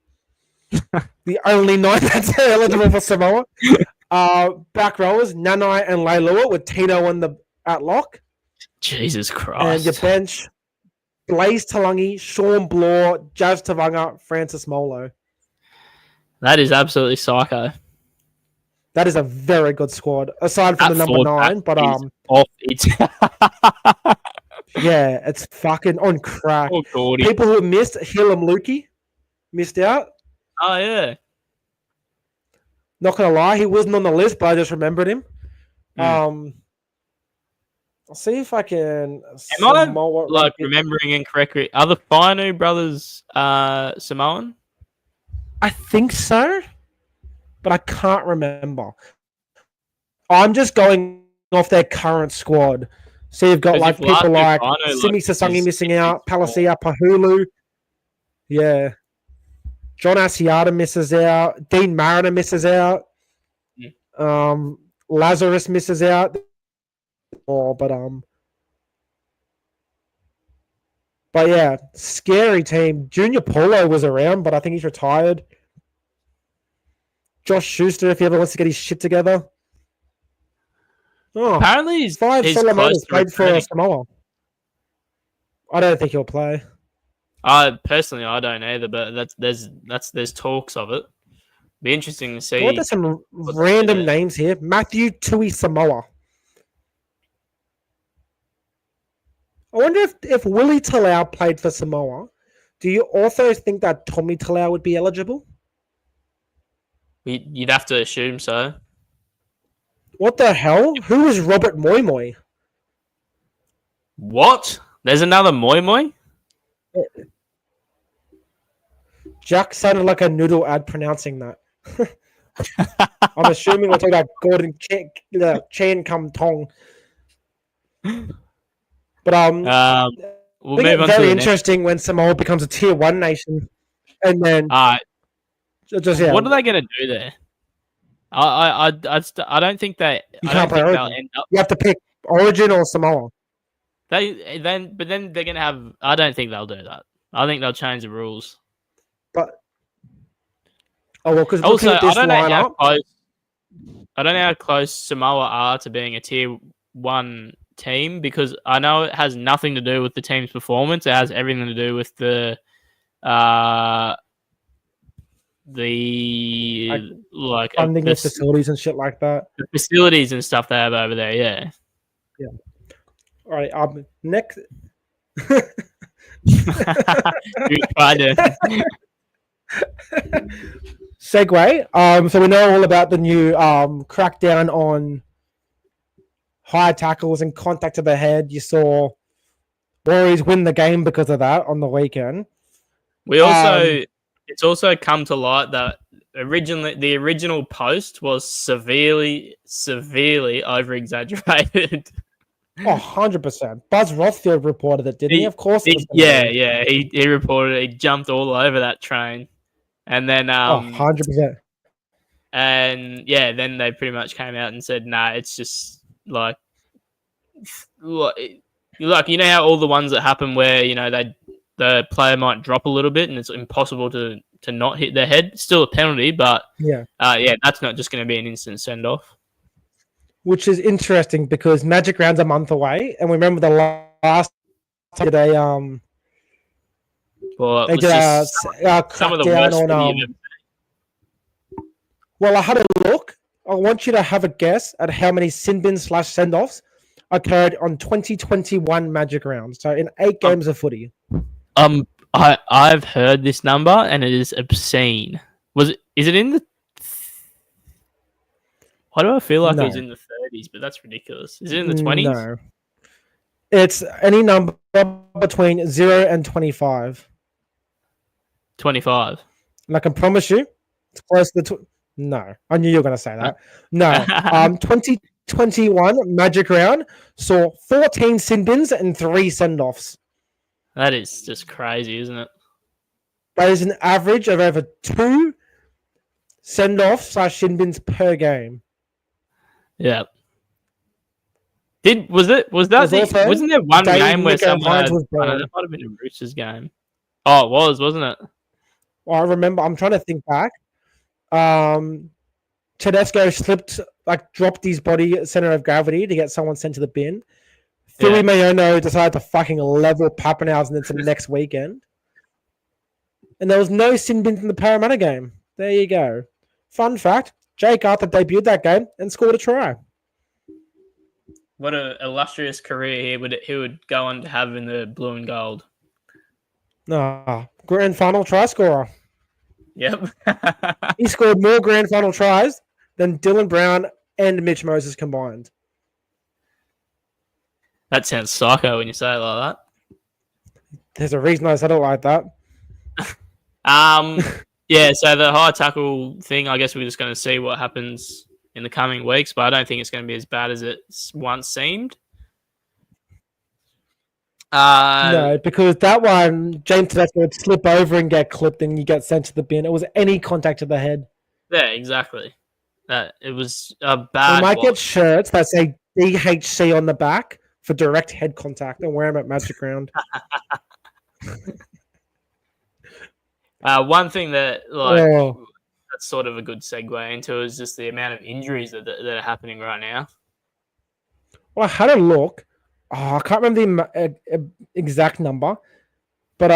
Speaker 1: The only 9 that's eligible for Samoa. Back rowers, Nanai and Leilua with Tino at lock.
Speaker 2: Jesus Christ.
Speaker 1: And your bench, Blaze Talangi, Sean Bloor, Jazz Tavanga, Francis Molo.
Speaker 2: That is absolutely psycho.
Speaker 1: That is a very good squad, aside from the number 9. But
Speaker 2: off it.
Speaker 1: Yeah, it's fucking on crack.
Speaker 2: Oh,
Speaker 1: people who missed, Hillam Lukey missed out.
Speaker 2: Oh, yeah.
Speaker 1: Not going to lie, he wasn't on the list, but I just remembered him. I'll see if I can...
Speaker 2: Am I remembering incorrectly? Are the Fainu brothers Samoan?
Speaker 1: I think so, but I can't remember. I'm just going off their current squad. So you've got like people like Simi Sasangi missing out, Palasia Pahulu. Yeah. John Asiata misses out. Dean Mariner misses out. Lazarus misses out. But yeah, scary team. Junior Paulo was around, but I think he's retired. Josh Schuster, if he ever wants to get his shit together. Oh,
Speaker 2: Apparently, he's
Speaker 1: 5
Speaker 2: close
Speaker 1: Solomonas
Speaker 2: to
Speaker 1: played for
Speaker 2: returning.
Speaker 1: Samoa. I don't think he'll play.
Speaker 2: Personally, I don't either, but there's talks of it. Be interesting to see.
Speaker 1: What are some random names here? Matthew Tui Samoa. I wonder if Willie Talau played for Samoa. Do you also think that Tommy Talau would be eligible?
Speaker 2: You'd have to assume so.
Speaker 1: What the hell? Who is Robert Moi Moi?
Speaker 2: What? There's another Moi Moi?
Speaker 1: Jack sounded like a noodle ad pronouncing that. I'm assuming we're talking about Gordon Chan Kum Tong. But
Speaker 2: we'll move on to
Speaker 1: very
Speaker 2: the
Speaker 1: interesting when Samoa becomes a tier 1 nation, and then
Speaker 2: next.
Speaker 1: just yeah.
Speaker 2: What are they going to do there? I don't think they.
Speaker 1: You
Speaker 2: I
Speaker 1: can't
Speaker 2: don't
Speaker 1: play
Speaker 2: think they'll
Speaker 1: Origin.
Speaker 2: end up.
Speaker 1: You have to pick Origin or Samoa.
Speaker 2: But then they're going to have. I don't think they'll do that. I think they'll change the rules.
Speaker 1: But because
Speaker 2: Also,
Speaker 1: looking at this
Speaker 2: I
Speaker 1: lineup,
Speaker 2: don't know how close Samoa are to being a tier 1 team, because I know it has nothing to do with the team's performance. It has everything to do with the
Speaker 1: funding the facilities and shit like that.
Speaker 2: The facilities and stuff they have over there. Yeah.
Speaker 1: All right. Next. Segue. So we know all about the new crackdown on high tackles and contact to the head. You saw Warriors win the game because of that on the weekend.
Speaker 2: It's also come to light that the original post was severely over exaggerated.
Speaker 1: 100%. Buzz Rothfield reported it, didn't he? Of course.
Speaker 2: He reported it. He jumped all over that train, and then
Speaker 1: 100%.
Speaker 2: And yeah, then they pretty much came out and said, "Nah, it's just like you know how all the ones that happen where the player might drop a little bit and it's impossible to not hit their head. Still a penalty, but that's not just going to be an instant send off."
Speaker 1: Which is interesting because Magic Round's a month away, and we remember the last time they did
Speaker 2: some of the worst
Speaker 1: on. Well, I had a look. I want you to have a guess at how many sin bins / send offs occurred on 2021 Magic Rounds. So in 8 games of footy.
Speaker 2: I've heard this number and it is obscene. Is it in the? Why do I feel like it was in the 30s? But that's ridiculous. Is it in the 20s?
Speaker 1: No. It's any number between 0 and 25.
Speaker 2: 25.
Speaker 1: And I can promise you, it's close to no. I knew you were going to say that. No. 2021 Magic Round saw 14 sin bins and 3 send-offs.
Speaker 2: That is just crazy, isn't it?
Speaker 1: That is an average of over 2 send-offs / sin bins per game.
Speaker 2: Yeah. Wasn't there one game where someone that might have been a Roosters game? Oh, it was, wasn't it?
Speaker 1: Well, I remember. I'm trying to think back. Tedesco dropped his body center of gravity to get someone sent to the bin. Philly Mayono decided to fucking level Pappenhausen into the next weekend. And there was no sin bins in the Parramatta game. There you go. Fun fact, Jake Arthur debuted that game and scored a try.
Speaker 2: What an illustrious career he would go on to have in the blue and gold.
Speaker 1: Grand final try scorer.
Speaker 2: Yep.
Speaker 1: He scored more grand final tries than Dylan Brown and Mitch Moses combined.
Speaker 2: That sounds psycho when you say it like that.
Speaker 1: There's a reason I said it like that.
Speaker 2: Yeah, so the high tackle thing, I guess we're just going to see what happens in the coming weeks, but I don't think it's going to be as bad as it once seemed.
Speaker 1: No, because that one, James Tedesco would slip over and get clipped and you get sent to the bin. It was any contact to the head.
Speaker 2: Yeah, exactly. That it was a
Speaker 1: We
Speaker 2: bad
Speaker 1: might get
Speaker 2: watch.
Speaker 1: shirts that say DHC on the back for direct head contact and wear them at Magic Round.
Speaker 2: One thing that like
Speaker 1: Oh.
Speaker 2: that's sort of a good segue into is just the amount of injuries that are happening right now.
Speaker 1: Well, I had a look. Oh, I can't remember the exact number, but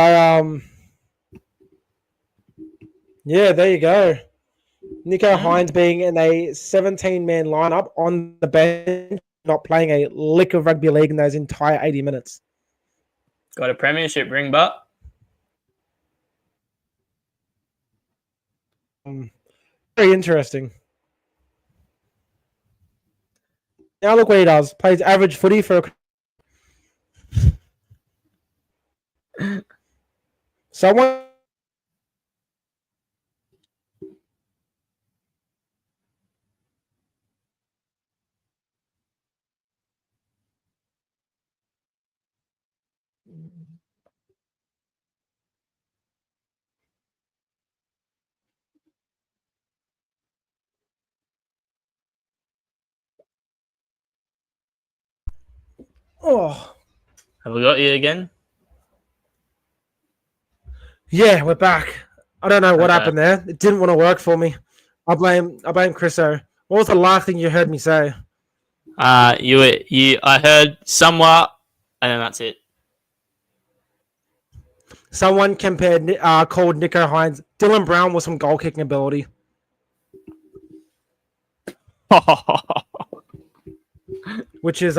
Speaker 1: yeah, there you go. Nico Hines being in a 17-man lineup on the bench, not playing a lick of rugby league in those entire 80 minutes.
Speaker 2: Got a premiership ring, but
Speaker 1: Very interesting. Now look what he does. Plays average footy for someone. Oh,
Speaker 2: have we got you again?
Speaker 1: yeah, we're back. I don't know what
Speaker 2: Okay.
Speaker 1: happened there. It didn't want to work for me. I blame Chriso. What was the last thing you heard me say?
Speaker 2: I heard somewhat, and then that's it.
Speaker 1: Someone called Nico Hines Dylan Brown with some goal kicking ability, which is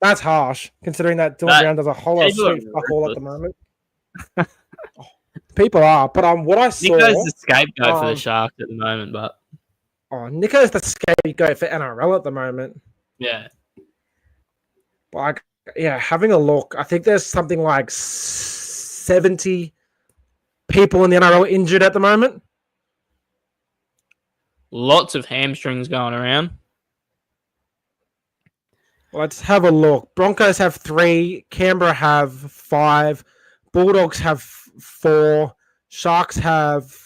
Speaker 1: that's harsh considering that Dylan Brown does a whole lot of
Speaker 2: people are
Speaker 1: sweet fuck all at
Speaker 2: ruthless.
Speaker 1: the moment. People are, but what I saw,
Speaker 2: Nico's the scapegoat for the Sharks at the moment, but
Speaker 1: Nico's the scapegoat for NRL at the moment.
Speaker 2: yeah,
Speaker 1: Like, yeah, having a look, I think there's something like 70 people in the NRL injured at the moment.
Speaker 2: lots of hamstrings going around.
Speaker 1: Let's have a look. Broncos have 3, Canberra have 5, Bulldogs have 4, Sharks have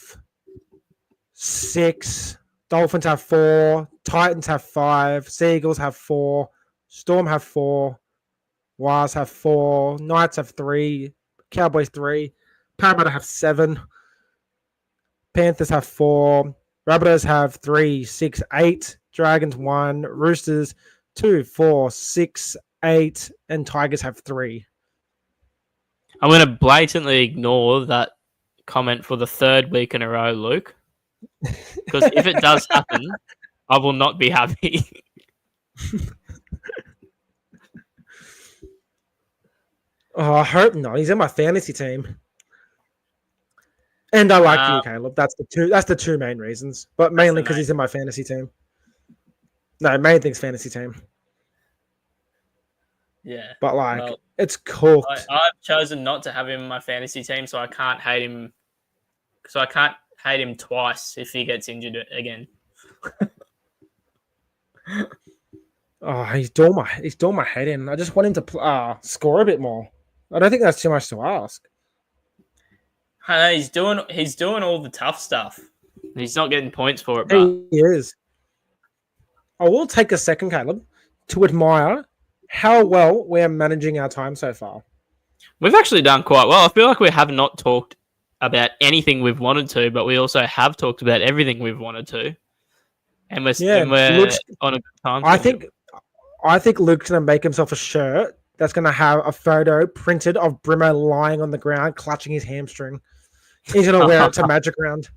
Speaker 1: 6, Dolphins have 4, Titans have 5, Seagulls have 4, Storm have 4, Wars have 4, Knights have 3, Cowboys 3, Parramatta have 7, Panthers have 4, Rabbitohs have 3, 6, 8, Dragons 1, Roosters 2, 4, 6, 8, and Tigers have 3.
Speaker 2: I'm going to blatantly ignore that comment for the 3rd week in a row, Luke, because if it does happen, I will not be happy.
Speaker 1: Oh, I hope not. He's in my fantasy team, and I like you, Caleb. That's the two main reasons, but mainly because he's in my fantasy team. No, main thing's fantasy team.
Speaker 2: Yeah,
Speaker 1: but it's cooked.
Speaker 2: I've chosen not to have him in my fantasy team, so I can't hate him. So I can't hate him twice if he gets injured again.
Speaker 1: Oh, he's doing my head in. I just want him to score a bit more. I don't think that's too much to ask.
Speaker 2: I know he's doing all the tough stuff. He's not getting points for it, but
Speaker 1: He is. I will take a second, Caleb, to admire how well we're managing our time so far.
Speaker 2: We've actually done quite well. I feel like we have not talked about anything we've wanted to, but we also have talked about everything we've wanted to. And we're on a good time.
Speaker 1: I think Luke's going to make himself a shirt that's going to have a photo printed of Brimo lying on the ground, clutching his hamstring. He's going to wear it to Magic Round.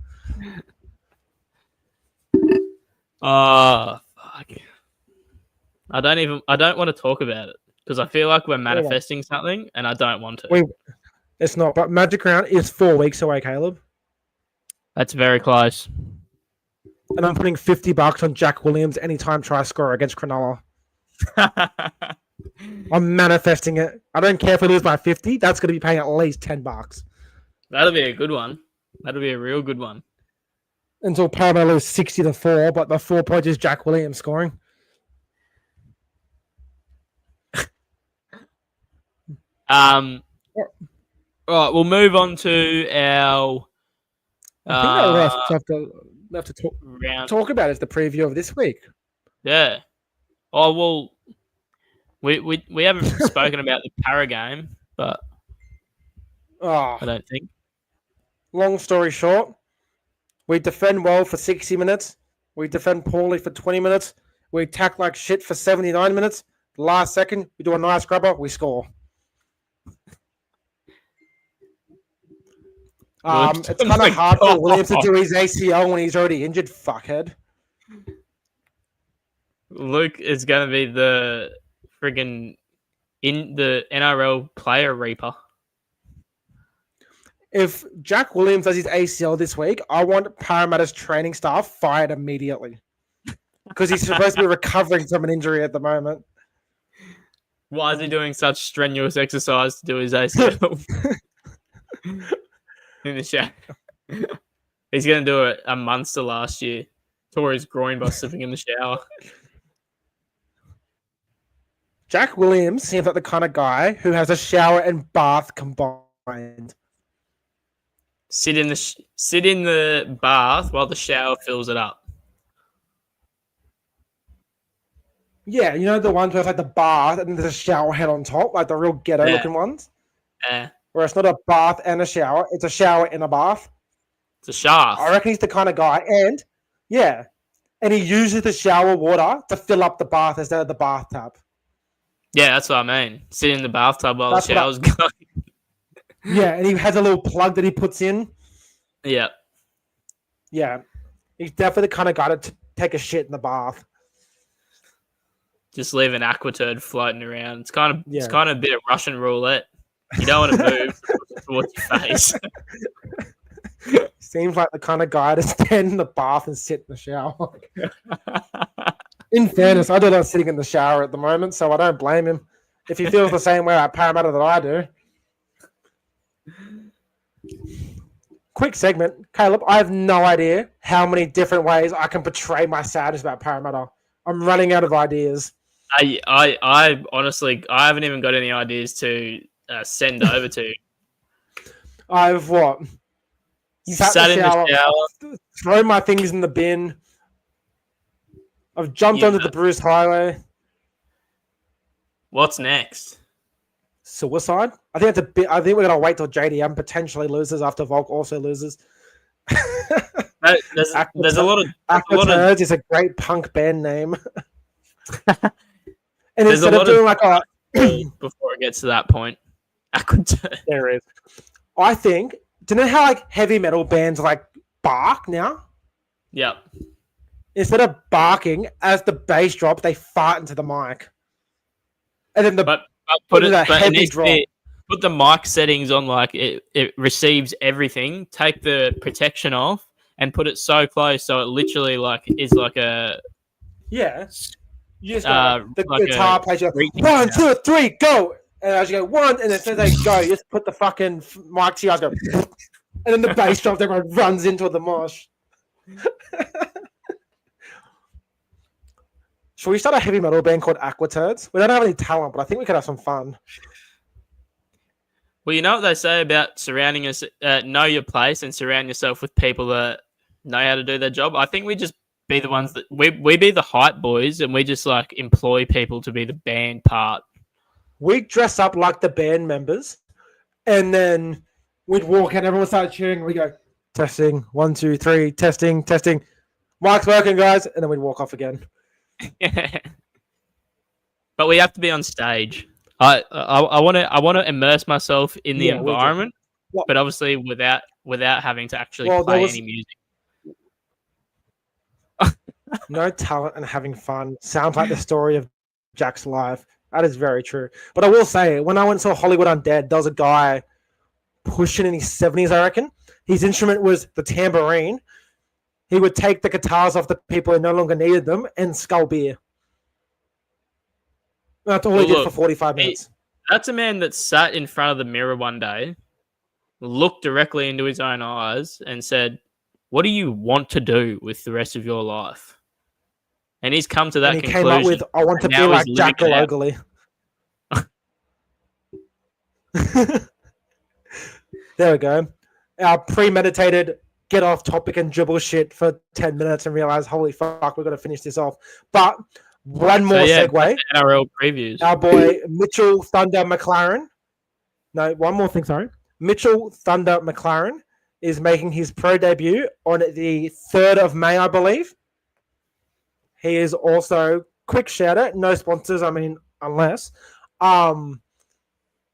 Speaker 2: Oh, fuck. I don't want to talk about it because I feel like we're manifesting something and I don't want to.
Speaker 1: It's not, but Magic Round is 4 weeks away, Caleb.
Speaker 2: That's very close.
Speaker 1: And I'm putting $50 on Jack Williams anytime try scorer against Cronulla. I'm manifesting it. I don't care if we lose by 50. That's going to be paying at least $10.
Speaker 2: That'll be a good one. That'll be a real good one.
Speaker 1: Until Parramatta lose 60-4, but the 4 points is Jack Williams scoring.
Speaker 2: All right, we'll move on to our.
Speaker 1: I think that wraps up We have to
Speaker 2: round.
Speaker 1: talk about it as the preview of this week.
Speaker 2: Yeah. Oh well, we haven't spoken about the Para game, but I
Speaker 1: Oh,
Speaker 2: don't think.
Speaker 1: long story short, we defend well for 60 minutes. We defend poorly for 20 minutes. We attack like shit for 79 minutes. Last second, we do a nice grubber, we score. It's kind of hard for Williams to do his ACL when he's already injured, fuckhead.
Speaker 2: Luke is going to be the friggin' in the NRL player reaper.
Speaker 1: If Jack Williams does his ACL this week, I want Parramatta's training staff fired immediately. Because he's supposed to be recovering from an injury at the moment.
Speaker 2: Why is he doing such strenuous exercise to do his ACL? In the shower. He's going to do it a Munster last year. Tore his groin by slipping in the shower.
Speaker 1: Jack Williams seems like the kind of guy who has a shower and bath combined.
Speaker 2: Sit in the bath while the shower fills it up.
Speaker 1: Yeah, you know the ones where it's like the bath and there's a shower head on top, like the real ghetto looking ones?
Speaker 2: Yeah.
Speaker 1: Where it's not a bath and a shower, it's a shower and a bath.
Speaker 2: It's a shaft.
Speaker 1: I reckon he's the kind of guy, and he uses the shower water to fill up the bath instead of the bathtub.
Speaker 2: Yeah, that's what I mean. Sit in the bathtub while the shower's going.
Speaker 1: Yeah, and he has a little plug that he puts in.
Speaker 2: Yeah.
Speaker 1: Yeah. He's definitely the kind of guy to take a shit in the bath.
Speaker 2: Just leave an aquaturd floating around. It's kind of a bit of Russian roulette. You don't want to move towards your face.
Speaker 1: Seems like the kind of guy to stand in the bath and sit in the shower. In fairness, I do not sitting in the shower at the moment, so I don't blame him. If he feels the same way at Parramatta that I do. Quick segment. Caleb, I have no idea how many different ways I can portray my sadness about Parramatta. I'm running out of ideas.
Speaker 2: I honestly, I haven't even got any ideas to send over to you.
Speaker 1: I've what?
Speaker 2: Sat in the shower.
Speaker 1: Thrown my things in the bin. I've jumped onto the Bruce Highway.
Speaker 2: What's next?
Speaker 1: Suicide? I think it's a bit. I think we're gonna wait till JDM potentially loses after Volk also loses.
Speaker 2: There's a lot of
Speaker 1: Aquaturds is a great punk band name. And instead of doing like a
Speaker 2: before it gets to that point, Aquaturd.
Speaker 1: There is. I think. Do you know how like heavy metal bands like bark now?
Speaker 2: Yep.
Speaker 1: Instead of barking, as the bass drops, they fart into the mic. And then put
Speaker 2: the mic settings on like it receives everything. Take the protection off and put it so close so it literally like is like a
Speaker 1: You just the guitar plays you like, 1, 2, 3, go. And as you go 1, and as soon as they go, you just put the fucking mic to your eyes, go, and then the bass drops. Everyone runs into the mosh. Should we start a heavy metal band called Aquaturds? We don't have any talent, but I think we could have some fun.
Speaker 2: Well, you know what they say about surrounding us, know your place and surround yourself with people that know how to do their job. I think we just be the ones that we be the hype boys, and we just like employ people to be the band part.
Speaker 1: We dress up like the band members, and then we'd walk and everyone started cheering. We go, testing, 1, 2, 3, testing. Mic's working, guys, and then we'd walk off again.
Speaker 2: But we have to be on stage. I want to immerse myself in the environment, but obviously without having to actually play any music.
Speaker 1: No talent and having fun. Sounds like the story of Jack's life. That is very true. But I will say, when I went to Hollywood Undead, there was a guy pushing in his 70s, I reckon. His instrument was the tambourine. He would take the guitars off the people who no longer needed them and scull beer. That's all he did for 45 minutes.
Speaker 2: That's a man that sat in front of the mirror one day, looked directly into his own eyes and said, what do you want to do with the rest of your life? And he's come to that conclusion.
Speaker 1: Came up with, I want to be like Jack Galogly. There we go. Our premeditated get off topic and dribble shit for 10 minutes and realize, holy fuck, we're going to finish this off. But one more segue.
Speaker 2: NRL previews.
Speaker 1: Our boy Mitchell Thunder McLaren. No, one more thing, sorry. Mitchell Thunder McLaren is making his pro debut on the 3rd of May, I believe. He is also, quick shout out, no sponsors, I mean, unless.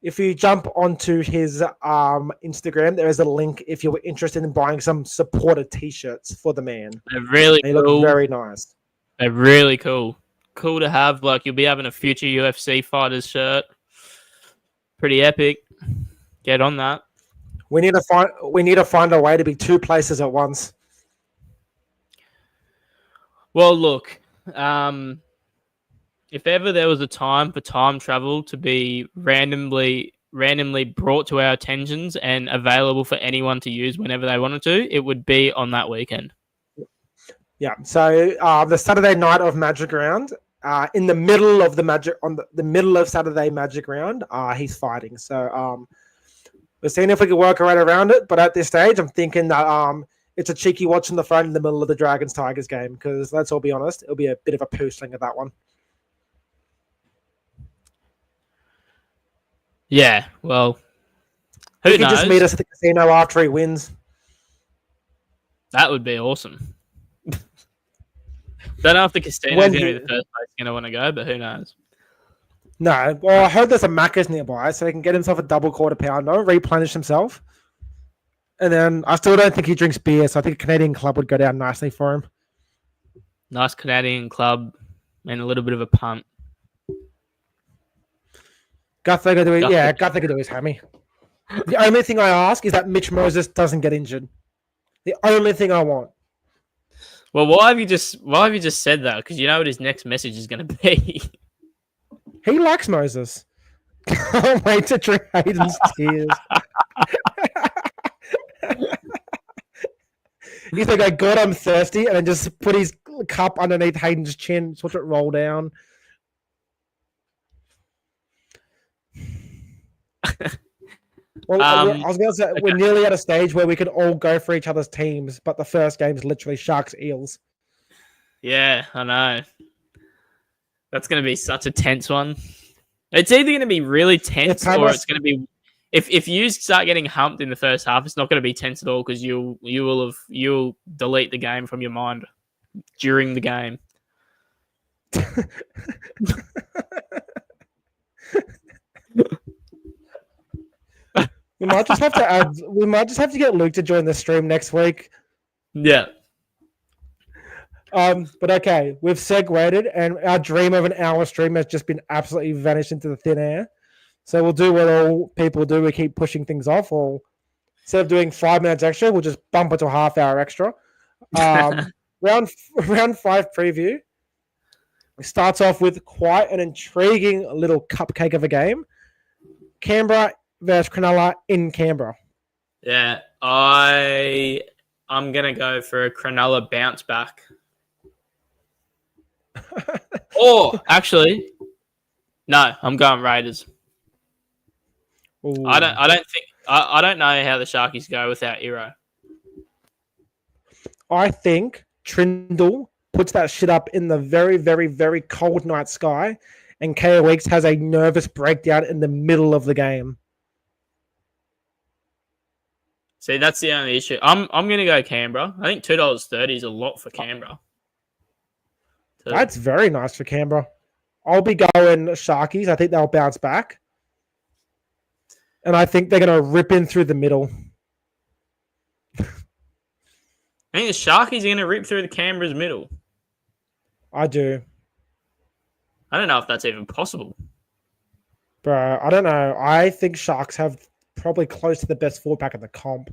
Speaker 1: If you jump onto his Instagram, there is a link if you're interested in buying some supporter t-shirts for the man.
Speaker 2: They're really
Speaker 1: They
Speaker 2: cool.
Speaker 1: look very nice.
Speaker 2: They're really cool. Cool to have. Like, you'll be having a future UFC fighters shirt. Pretty epic. Get on that.
Speaker 1: We need to find a way to be 2 places at once.
Speaker 2: Well, look, if ever there was a time for time travel to be randomly brought to our attentions and available for anyone to use whenever they wanted to, it would be on that weekend.
Speaker 1: Yeah. So the Saturday night of Magic Round, in the middle of the middle of Saturday Magic Round, he's fighting. So we're seeing if we can work right around it. But at this stage, I'm thinking that it's a cheeky watch on the phone in the middle of the Dragons Tigers game because let's all be honest, it'll be a bit of a poo sling of that one.
Speaker 2: Yeah, well, who
Speaker 1: He could
Speaker 2: knows?
Speaker 1: just meet us at the casino after he wins.
Speaker 2: That would be awesome. Don't know if the casino is going to be the first place going to want to go, but who knows?
Speaker 1: No, well, I heard there's a Macca's nearby, so he can get himself a double quarter pounder, replenish himself. And then I still don't think he drinks beer, so I think a Canadian club would go down nicely for him.
Speaker 2: Nice Canadian club and a little bit of a punt.
Speaker 1: Guthrie could do his hammy. The only thing I ask is that Mitch Moses doesn't get injured. The only thing I want.
Speaker 2: Well, why have you just said that? Because you know what his next message is going to be.
Speaker 1: He likes Moses. Can't wait to drink Hayden's tears. He's like, oh God, I'm thirsty, and then just put his cup underneath Hayden's chin, watch it roll down. Well, I was going to say, we're nearly at a stage where we could all go for each other's teams, but the first game is literally Sharks Eels.
Speaker 2: Yeah, I know. That's going to be such a tense one. It's either going to be really tense or it's going to be. If you start getting humped in the first half, it's not going to be tense at all because you'll delete the game from your mind during the game. We might just have to get Luke to join the stream next week.
Speaker 1: Yeah. But okay, we've segued and our dream of an hour stream has just been absolutely vanished into the thin air. So we'll do what all people do. We keep pushing things off, or instead of doing 5 minutes extra, we'll just bump it to a half hour extra. Round 5 preview. It starts off with quite an intriguing little cupcake of a game. Canberra versus Cronulla in Canberra.
Speaker 2: Yeah, I'm gonna go for a Cronulla bounce back. Or actually, no, I'm going Raiders.
Speaker 1: Ooh.
Speaker 2: I don't know how the Sharkies go without Iro.
Speaker 1: I think Trindle puts that shit up in the very, very, very cold night sky, and KO Weeks has a nervous breakdown in the middle of the game.
Speaker 2: See, that's the only issue. I'm going to go Canberra. I think $2.30 is a lot for Canberra.
Speaker 1: That's very nice for Canberra. I'll be going Sharkies. I think they'll bounce back. And I think they're going to rip in through the middle.
Speaker 2: I think the Sharkies are going to rip through the Canberra's middle.
Speaker 1: I do.
Speaker 2: I don't know if that's even possible.
Speaker 1: Bro, I don't know. I think Sharks have probably close to the best forward pack in the comp.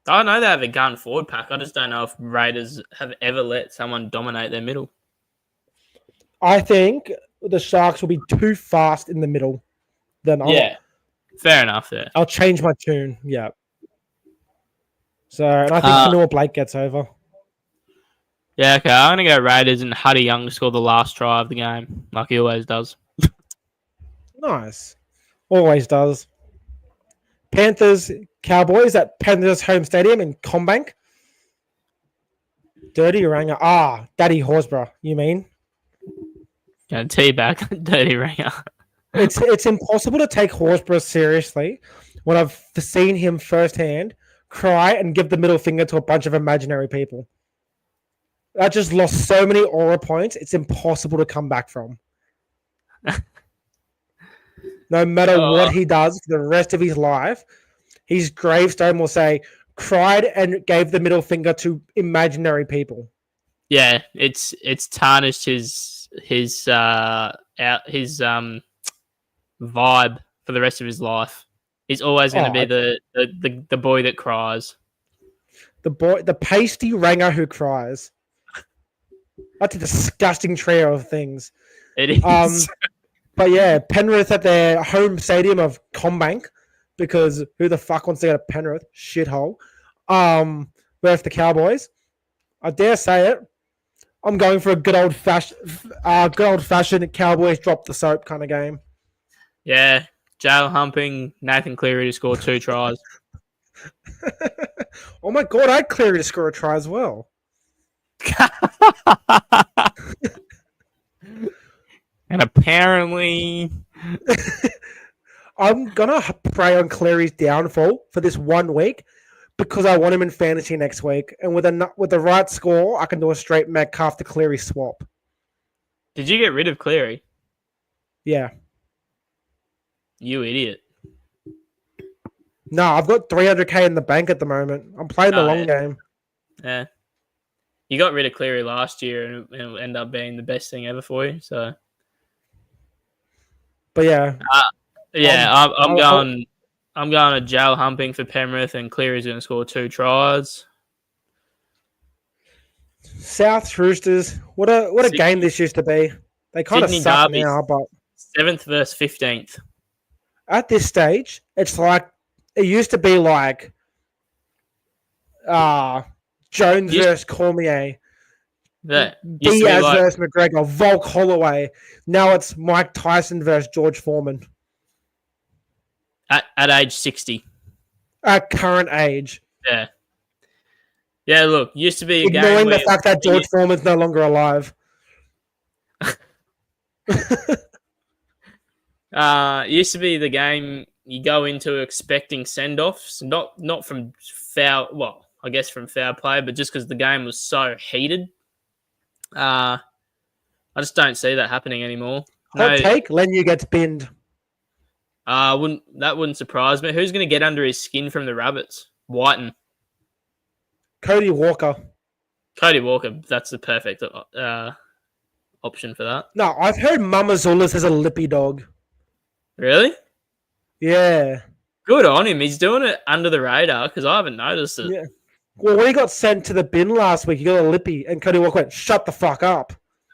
Speaker 2: I know they have a gun forward pack. I just don't know if Raiders have ever let someone dominate their middle.
Speaker 1: I think the Sharks will be too fast in the middle.
Speaker 2: Yeah, fair enough there.
Speaker 1: I'll change my tune. Yeah. So, and I think Fanua Blake gets over.
Speaker 2: Yeah, okay. I'm going to go Raiders and Huddy Young to score the last try of the game, like he always does.
Speaker 1: Nice. Always does. Panthers, Cowboys at Panthers home stadium in Combank. Dirty Ranger. Daddy Horsburgh, you mean?
Speaker 2: Yeah, teabag, dirty ringer.
Speaker 1: It's impossible to take Horsburgh seriously when I've seen him firsthand cry and give the middle finger to a bunch of imaginary people. That just lost so many aura points. It's impossible to come back from. No matter what he does for the rest of his life, his gravestone will say, cried and gave the middle finger to imaginary people.
Speaker 2: Yeah, it's tarnished his vibe for the rest of his life. He's always going to be the boy that cries.
Speaker 1: The pasty ranger who cries. That's a disgusting trio of things.
Speaker 2: It is.
Speaker 1: But yeah, Penrith at their home stadium of Combank, because who the fuck wants to go to Penrith? Shithole. Versus the Cowboys. I dare say it. I'm going for a good old fashioned Cowboys drop the soap kind of game.
Speaker 2: Yeah, jail humping Nathan Cleary to score 2 tries.
Speaker 1: Oh my god, I'd Cleary to score a try as well.
Speaker 2: And apparently,
Speaker 1: I'm gonna pray on Cleary's downfall for this 1 week because I want him in fantasy next week, and with the right score, I can do a straight Metcalf to Cleary swap.
Speaker 2: did you get rid of Cleary?
Speaker 1: Yeah.
Speaker 2: You idiot.
Speaker 1: No, I've got 300k in the bank at the moment. I'm playing the long game.
Speaker 2: Yeah. You got rid of Cleary last year, and it'll end up being the best thing ever for you. So,
Speaker 1: but yeah,
Speaker 2: I'm going to jail humping for Penrith, and Cleary's going to score 2 tries.
Speaker 1: South Roosters. What a game this used to be. They kind of suck now, but
Speaker 2: 7th versus 15th.
Speaker 1: At this stage, it's like it used to be like Jones versus Cormier.
Speaker 2: Yeah.
Speaker 1: Diaz versus McGregor, Volk Holloway. Now it's Mike Tyson versus George Foreman.
Speaker 2: At age 60.
Speaker 1: At current age.
Speaker 2: Yeah. Yeah, look, used to be a
Speaker 1: ignoring
Speaker 2: game
Speaker 1: the fact that George Foreman's no longer alive.
Speaker 2: Used to be the game you go into expecting send-offs, not from foul, well, I guess from foul play, but just because the game was so heated. I just don't see that happening anymore.
Speaker 1: Hot take, Lenu gets binned.
Speaker 2: Wouldn't surprise me. Who's going to get under his skin from the Rabbits? Whiten.
Speaker 1: Cody Walker.
Speaker 2: That's the perfect option for that.
Speaker 1: No, I've heard Mamazulis is a lippy dog.
Speaker 2: Really?
Speaker 1: Yeah.
Speaker 2: Good on him. He's doing it under the radar because I haven't noticed it.
Speaker 1: Yeah. Well, when he got sent to the bin last week, he got a lippy, and Cody Walker went, "Shut the fuck up."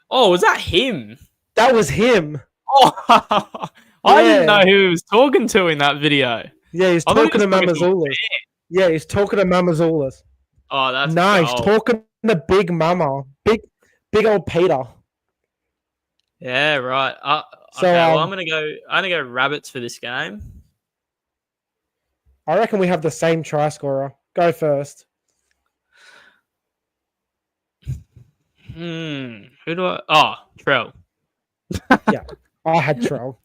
Speaker 2: Oh, was that him?
Speaker 1: That was him.
Speaker 2: Oh, I didn't know who he was talking to in that video.
Speaker 1: Yeah, he's talking to Mamazulis. Yeah, he's talking to Mamazulis.
Speaker 2: Oh, that's
Speaker 1: nice. He's talking to Big Mama, big old Peter.
Speaker 2: Yeah, right.
Speaker 1: So,
Speaker 2: well, I'm gonna go Rabbits for this game.
Speaker 1: I reckon we have the same try scorer. Go first.
Speaker 2: Who do I? Oh, Trell.
Speaker 1: Yeah, I had Trell.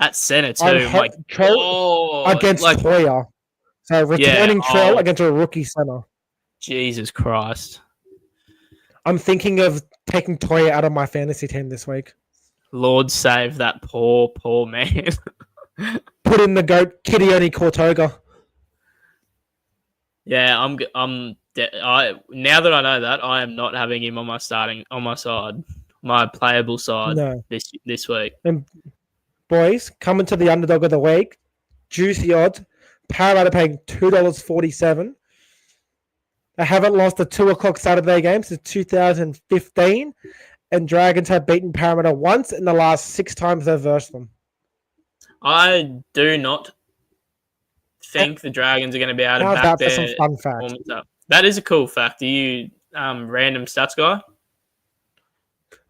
Speaker 2: At centre too.
Speaker 1: Trell against Toya. So returning Trell against a rookie centre.
Speaker 2: Jesus Christ.
Speaker 1: I'm thinking of taking Toya out of my fantasy team this week.
Speaker 2: Lord save that poor man.
Speaker 1: Put in the GOAT, Kidioni Kortoga.
Speaker 2: Yeah, now that I know that, I am not having him on my side, my playable side this week.
Speaker 1: And boys, coming to the underdog of the week, juicy odds. Parramatta paying $2.47. They haven't lost a 2:00 Saturday game since 2015, and Dragons have beaten Parramatta once in the last 6 times they've versed them.
Speaker 2: I do not think the Dragons are going to be able to back their
Speaker 1: some fun fact.
Speaker 2: Up. That is a cool fact. Are you random stats guy?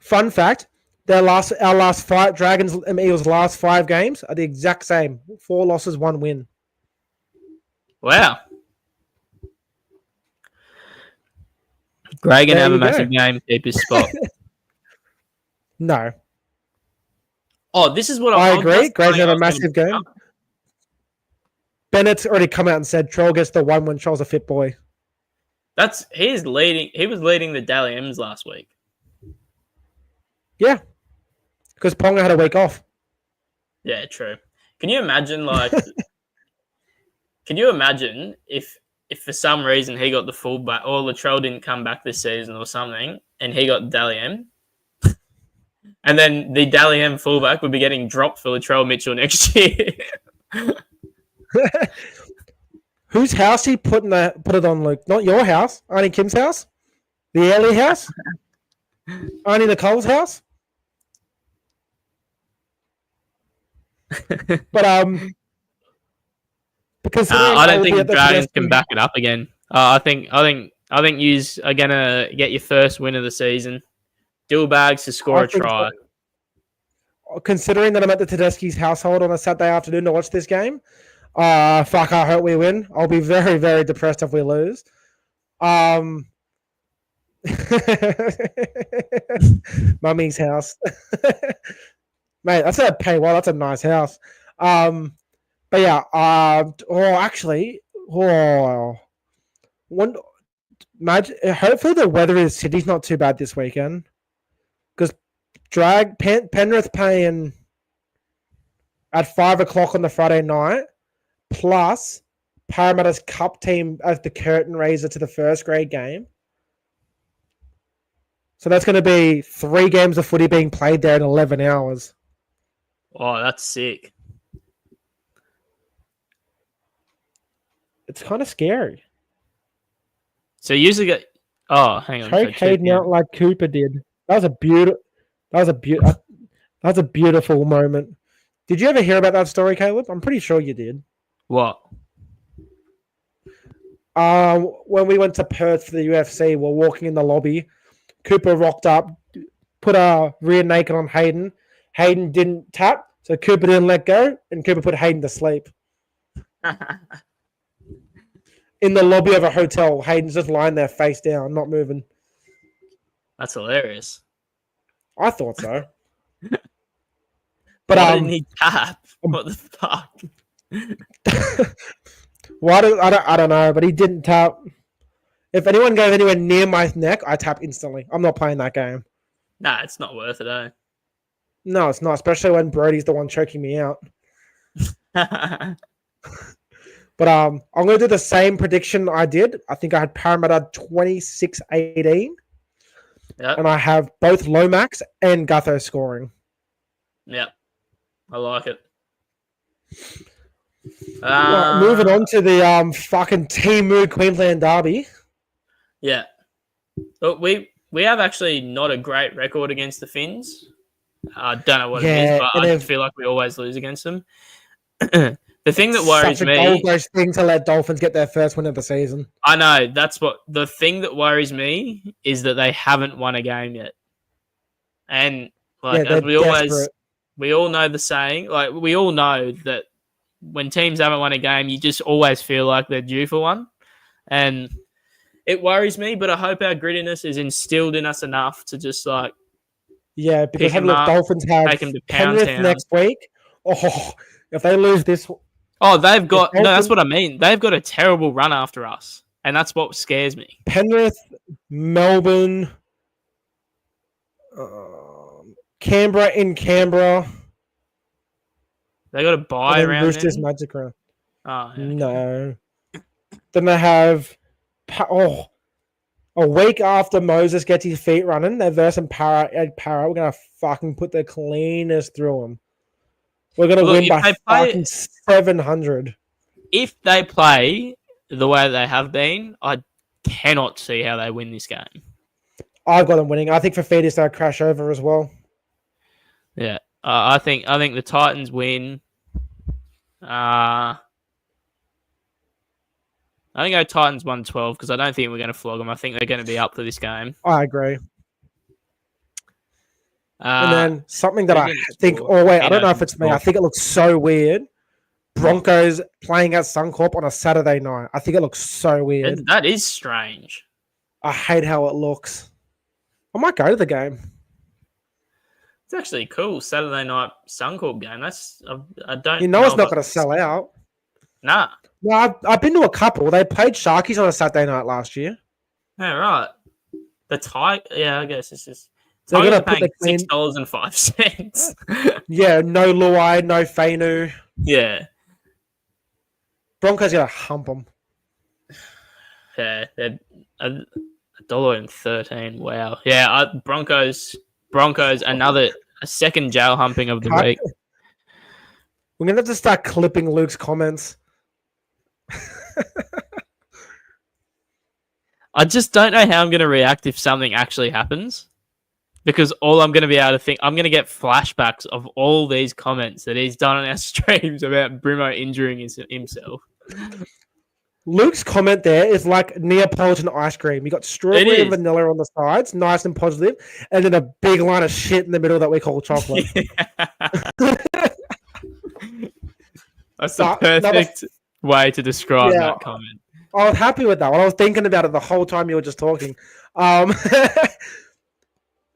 Speaker 1: Fun fact: our last 5 Dragons and Eagles' last 5 games are the exact same: 4 losses, 1 win.
Speaker 2: Wow. Gray gonna
Speaker 1: There
Speaker 2: have a
Speaker 1: you go.
Speaker 2: massive game, keep his spot.
Speaker 1: No,
Speaker 2: Oh, this is what
Speaker 1: I
Speaker 2: that's
Speaker 1: agree.
Speaker 2: the
Speaker 1: Gray's
Speaker 2: thing
Speaker 1: had
Speaker 2: I
Speaker 1: a
Speaker 2: was gonna
Speaker 1: massive
Speaker 2: bring
Speaker 1: game.
Speaker 2: up.
Speaker 1: Bennett's already come out and said Troll gets the one when Troll's a fit boy.
Speaker 2: He was leading the Dally M's last week.
Speaker 1: Yeah, because Ponga had a week off.
Speaker 2: Yeah, true. Can you imagine can you imagine if for some reason he got the fullback or Latrell didn't come back this season or something and he got Dally M? And then the Dally M fullback would be getting dropped for Latrell Mitchell next year.
Speaker 1: Whose house he put it on, Luke? Not your house. Arnie Kim's house? The Airlie house? Arnie Nicole's house? But because
Speaker 2: I don't think the Dragons can back it up again. I think yous are gonna get your first win of the season. Dillbags to score a try.
Speaker 1: So. Considering that I'm at the Tedeschi's household on a Saturday afternoon to watch this game, fuck, I hope we win. I'll be very, very depressed if we lose. Mummy's house. Mate, that's a pay well, that's a nice house. But yeah, hopefully the weather in Sydney's not too bad this weekend. Because Penrith playing at 5 o'clock on the Friday night, plus Parramatta's Cup team as the curtain raiser to the first grade game. So that's going to be 3 games of footy being played there in 11 hours.
Speaker 2: Oh, that's sick.
Speaker 1: It's kind of scary.
Speaker 2: So you usually get... Oh, hang on.
Speaker 1: Choke Hayden out like Cooper did. That was a beautiful moment. Did you ever hear about that story, Caleb? I'm pretty sure you did.
Speaker 2: What?
Speaker 1: When we went to Perth for the UFC, we're walking in the lobby. Cooper rocked up, put a rear naked on Hayden. Hayden didn't tap, so Cooper didn't let go, and Cooper put Hayden to sleep. In the lobby of a hotel, Hayden's just lying there face down, not moving.
Speaker 2: That's hilarious.
Speaker 1: I thought so. But
Speaker 2: why didn't he tap? What the fuck?
Speaker 1: Well, I don't know, but he didn't tap. If anyone goes anywhere near my neck, I tap instantly. I'm not playing that game.
Speaker 2: Nah, it's not worth it, eh?
Speaker 1: No, it's not, especially when Brody's the one choking me out. But I'm going to do the same prediction I did. I think I had Parramatta 26-18.
Speaker 2: Yep.
Speaker 1: And I have both Lomax and Gutho scoring.
Speaker 2: Yep. I like it.
Speaker 1: Well, moving on to the fucking Timu Queensland derby.
Speaker 2: Yeah. But we have actually not a great record against the Finns. I don't know what it is, but I feel like we always lose against them. The thing that worries me...
Speaker 1: It's such a gold thing to let Dolphins get their first win of the season.
Speaker 2: I know. That's what... The thing that worries me is that they haven't won a game yet. And as we all know the saying, like we all know that when teams haven't won a game, you just always feel like they're due for one. And it worries me, but I hope our grittiness is instilled in us enough to just like...
Speaker 1: Yeah, because the Dolphins have Penrith next week. Oh, if they lose this...
Speaker 2: Oh, they've got... No, that's what I mean. They've got a terrible run after us. And that's what scares me.
Speaker 1: Penrith, Melbourne, Canberra in Canberra.
Speaker 2: They got a bye around
Speaker 1: Roosters Magic Round.
Speaker 2: Oh, yeah.
Speaker 1: No. Then they have... a week after Moses gets his feet running, they're versus Para. We're going to fucking put the cleanest through them. We're going to win by fucking 700.
Speaker 2: If they play the way they have been, I cannot see how they win this game.
Speaker 1: I've got them winning. I think Fafita's going to crash over as well.
Speaker 2: Yeah. I think the Titans win. I think our Titans 1-12 because I don't think we're going to flog them. I think they're going to be up for this game.
Speaker 1: I agree. And then something that I think... Oh, wait. I don't know if it's me. I think it looks so weird. Broncos playing at Suncorp on a Saturday night. I think it looks so weird.
Speaker 2: That is strange.
Speaker 1: I hate how it looks. I might go to the game.
Speaker 2: It's actually cool. Saturday night Suncorp game. I don't.
Speaker 1: You know it's not
Speaker 2: if
Speaker 1: going to sell out.
Speaker 2: Nah.
Speaker 1: No, I've been to a couple. They played Sharkies on a Saturday night last year.
Speaker 2: Yeah, right. The Tiger. Yeah, I guess it's just.
Speaker 1: They're
Speaker 2: Tigers
Speaker 1: going
Speaker 2: are
Speaker 1: to put
Speaker 2: paying
Speaker 1: the
Speaker 2: $6.05.
Speaker 1: Yeah, no Luai, no Fainu.
Speaker 2: Yeah.
Speaker 1: Broncos going to hump them.
Speaker 2: Yeah, they're $1.13. Wow. Yeah, Broncos. A second jail humping of the week.
Speaker 1: We're going to have to start clipping Luke's comments.
Speaker 2: I just don't know how I'm going to react if something actually happens. Because all I'm going to be able to think, I'm going to get flashbacks of all these comments that he's done on our streams about Brimo injuring himself.
Speaker 1: Luke's comment there is like Neapolitan ice cream. You got strawberry and vanilla on the sides, nice and positive, and then a big line of shit in the middle that we call chocolate.
Speaker 2: That's the perfect way to describe that comment.
Speaker 1: I was happy with that one. I was thinking about it the whole time you were just talking.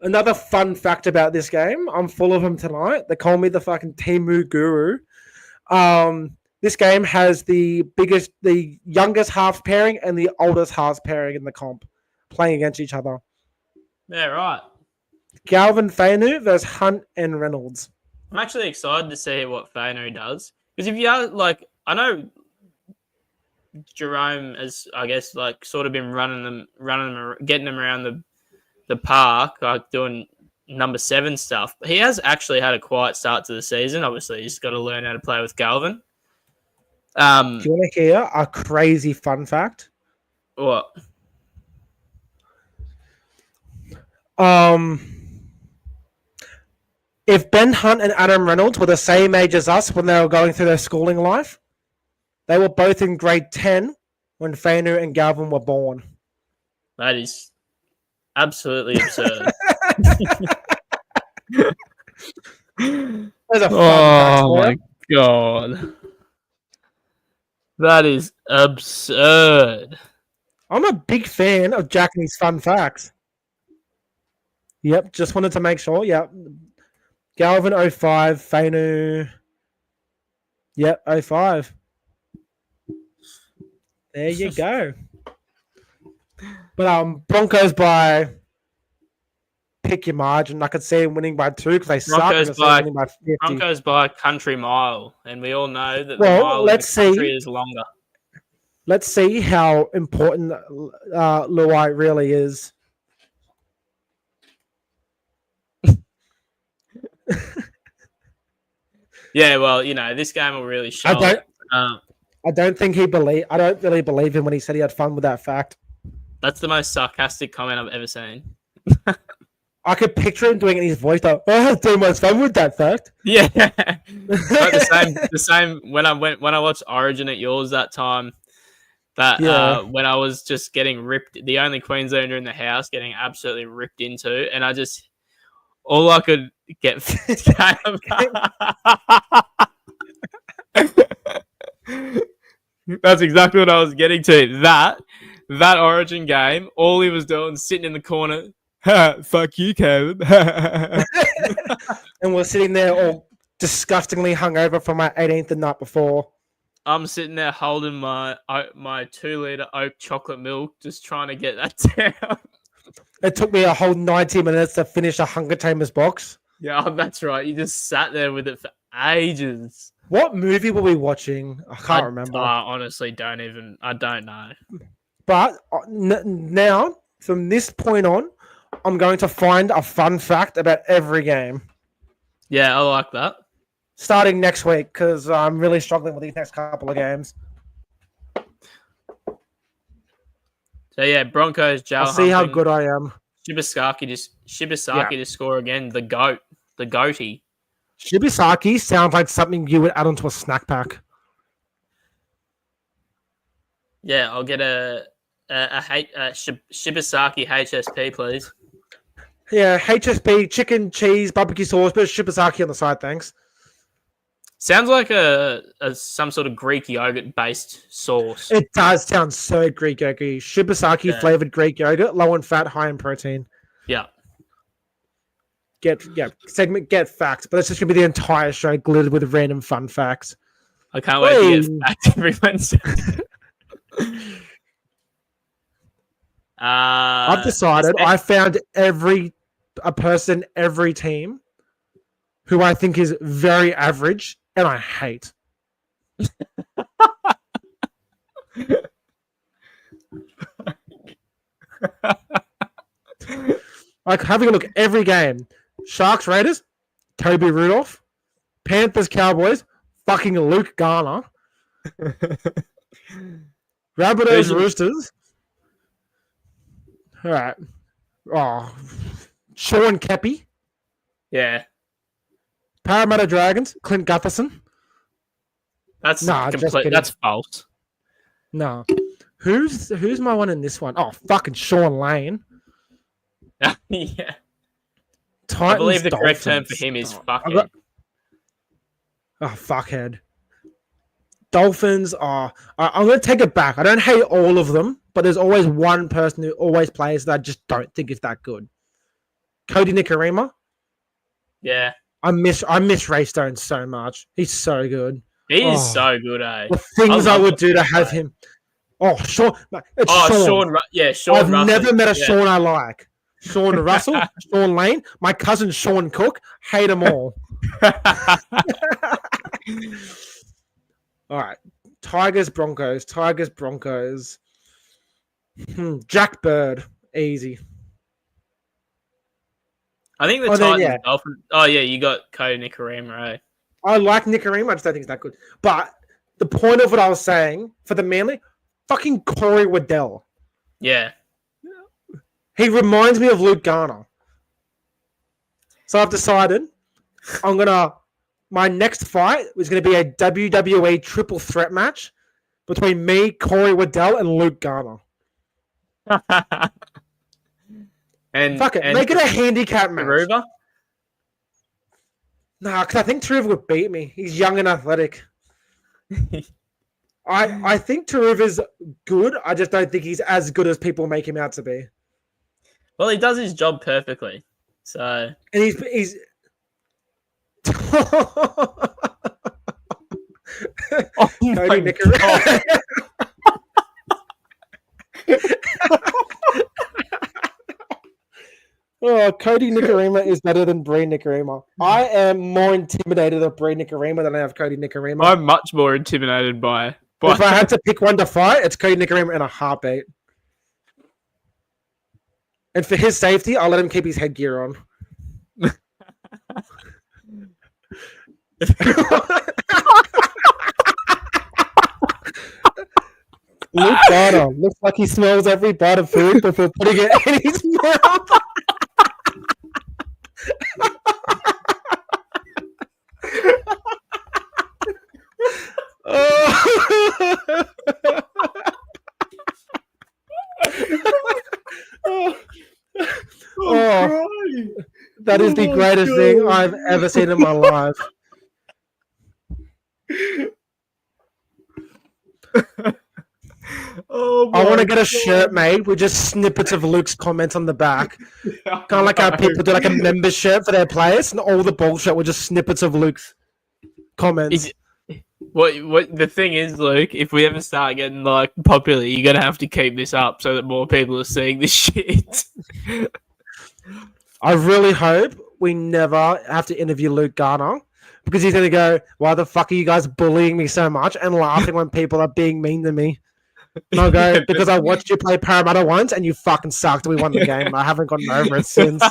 Speaker 1: Another fun fact about this game, I'm full of them tonight. They call me the fucking Temu guru. This game has the youngest half pairing and the oldest half pairing in the comp playing against each other.
Speaker 2: Yeah, right.
Speaker 1: Galvin Fainu versus Hunt and Reynolds.
Speaker 2: I'm actually excited to see what Fainu does. Because if you are, like, I know Jerome has, I guess, like, sort of been running them, getting them around the park, like doing number 7 stuff. But he has actually had a quiet start to the season. Obviously, he's got to learn how to play with Galvin.
Speaker 1: Do you want to hear a crazy fun fact?
Speaker 2: What?
Speaker 1: If Ben Hunt and Adam Reynolds were the same age as us when they were going through their schooling life, they were both in grade 10 when Fainu and Galvin were born.
Speaker 2: That is absolutely absurd.
Speaker 1: There's a fun fact,
Speaker 2: my God. That is absurd.
Speaker 1: I'm a big fan of Jack and his fun facts. Yep, just wanted to make sure. Yep. Galvin 05, Fainu. Yep, 05. There you go. But Broncos by pick your margin. I could see him winning by 2 because they suck. Winning by 50.
Speaker 2: Broncos by country mile, and we all know that the mile in the country is longer.
Speaker 1: Let's see how important Luai really is.
Speaker 2: Yeah, well, you know, this game will really show.
Speaker 1: I don't really believe him when he said he had fun with that fact.
Speaker 2: That's the most sarcastic comment I've ever seen.
Speaker 1: I could picture him doing it in his voice though. I had so much fun with that fact.
Speaker 2: Yeah. the same when I watched Origin at yours that time. When I was just getting ripped, the only Queenslander in the house getting absolutely ripped into, and all I could get That's exactly what I was getting to. That Origin game, all he was doing, sitting in the corner, fuck you, Kevin.
Speaker 1: And we're sitting there all disgustingly hungover from my 18th the night before.
Speaker 2: I'm sitting there holding my 2-liter oat chocolate milk, just trying to get that down.
Speaker 1: It took me a whole 90 minutes to finish a Hunger Tamers box.
Speaker 2: Yeah, that's right. You just sat there with it for ages.
Speaker 1: What movie were we watching? I can't remember.
Speaker 2: I honestly I don't know.
Speaker 1: But now, from this point on, I'm going to find a fun fact about every game.
Speaker 2: Yeah, I like that.
Speaker 1: Starting next week, because I'm really struggling with these next couple of games.
Speaker 2: So yeah, Broncos, Joe.
Speaker 1: I'll see how good I am.
Speaker 2: Shibasaki to score again. The goatee.
Speaker 1: Shibasaki sounds like something you would add onto a snack pack.
Speaker 2: Yeah, I'll get a Shibasaki HSP, please.
Speaker 1: Yeah, HSP, chicken, cheese, barbecue sauce, but Shibasaki on the side, thanks.
Speaker 2: Sounds like a some sort of Greek yogurt based sauce.
Speaker 1: It does sound so Greek yogurt. Shibasaki flavored Greek yogurt, low in fat, high in protein.
Speaker 2: Yeah.
Speaker 1: Get facts, but it's just gonna be the entire show glittered with random fun facts.
Speaker 2: I can't wait to get facts every Wednesday.
Speaker 1: I've decided I found a person, every team who I think is very average and I hate. Like having a look at every game. Sharks Raiders, Toby Rudolph. Panthers Cowboys, fucking Luke Garner. Rabbitohs Roosters. All right. Oh, Sean Keppie.
Speaker 2: Yeah.
Speaker 1: Parramatta Dragons, Clint Gutherson.
Speaker 2: That's that's false.
Speaker 1: No. Who's my one in this one? Oh, fucking Sean Lane.
Speaker 2: Yeah.
Speaker 1: Titans,
Speaker 2: I believe the
Speaker 1: Dolphins.
Speaker 2: correct term for him is fuckhead.
Speaker 1: Fuckhead. Dolphins are... I'm going to take it back. I don't hate all of them, but there's always one person who always plays that I just don't think is that good. Cody Nikorima.
Speaker 2: Yeah.
Speaker 1: I miss Ray Stone so much. He's so good.
Speaker 2: He is so good, eh?
Speaker 1: The things I would do to have him. Oh, Sean.
Speaker 2: Sean. Sean
Speaker 1: I've
Speaker 2: Russell.
Speaker 1: never met a Sean I like. Sean Russell, Sean Lane, my cousin Sean Cook. Hate them all. All right. Tigers, Broncos. Jack Bird. Easy.
Speaker 2: I think the Titans, Dolphins. Oh, yeah, you got Cody Nikorima, right?
Speaker 1: I like Nikorima. I just don't think he's that good. But the point of what I was saying for the Manly, fucking Corey Waddell.
Speaker 2: Yeah.
Speaker 1: He reminds me of Luke Garner. So I've decided my next fight is going to be a WWE triple threat match between me, Corey Waddell, and Luke Garner. Fuck it. Make it a handicap match.
Speaker 2: Taruva?
Speaker 1: Nah, because I think Taruva would beat me. He's young and athletic. I think Taruva's good. I just don't think he's as good as people make him out to be.
Speaker 2: Well, he does his job perfectly. So,
Speaker 1: and he's
Speaker 2: oh my God.
Speaker 1: Cody Nikorima is better than Bree Nikorima. I am more intimidated of Bree Nikorima than I have Cody Nikorima.
Speaker 2: I'm much more intimidated by.
Speaker 1: If I had to pick one to fight, it's Cody Nikorima in a heartbeat. And for his safety, I'll let him keep his headgear on. Luke Garner looks like he smells every bite of food before putting it in his mouth. That is the greatest thing I've ever seen in my life. I want to get a shirt made with just snippets of Luke's comments on the back. Kind of like how people do like a membership for their players, and all the bullshit were just snippets of Luke's comments.
Speaker 2: What the thing is, Luke, if we ever start getting like popular, you're gonna have to keep this up so that more people are seeing this shit.
Speaker 1: I really hope we never have to interview Luke Garner, because he's gonna go, "Why the fuck are you guys bullying me so much?" and laughing when people are being mean to me. And I'll go, "Because I watched you play Parramatta once and you fucking sucked. We won the game. And I haven't gotten over it since."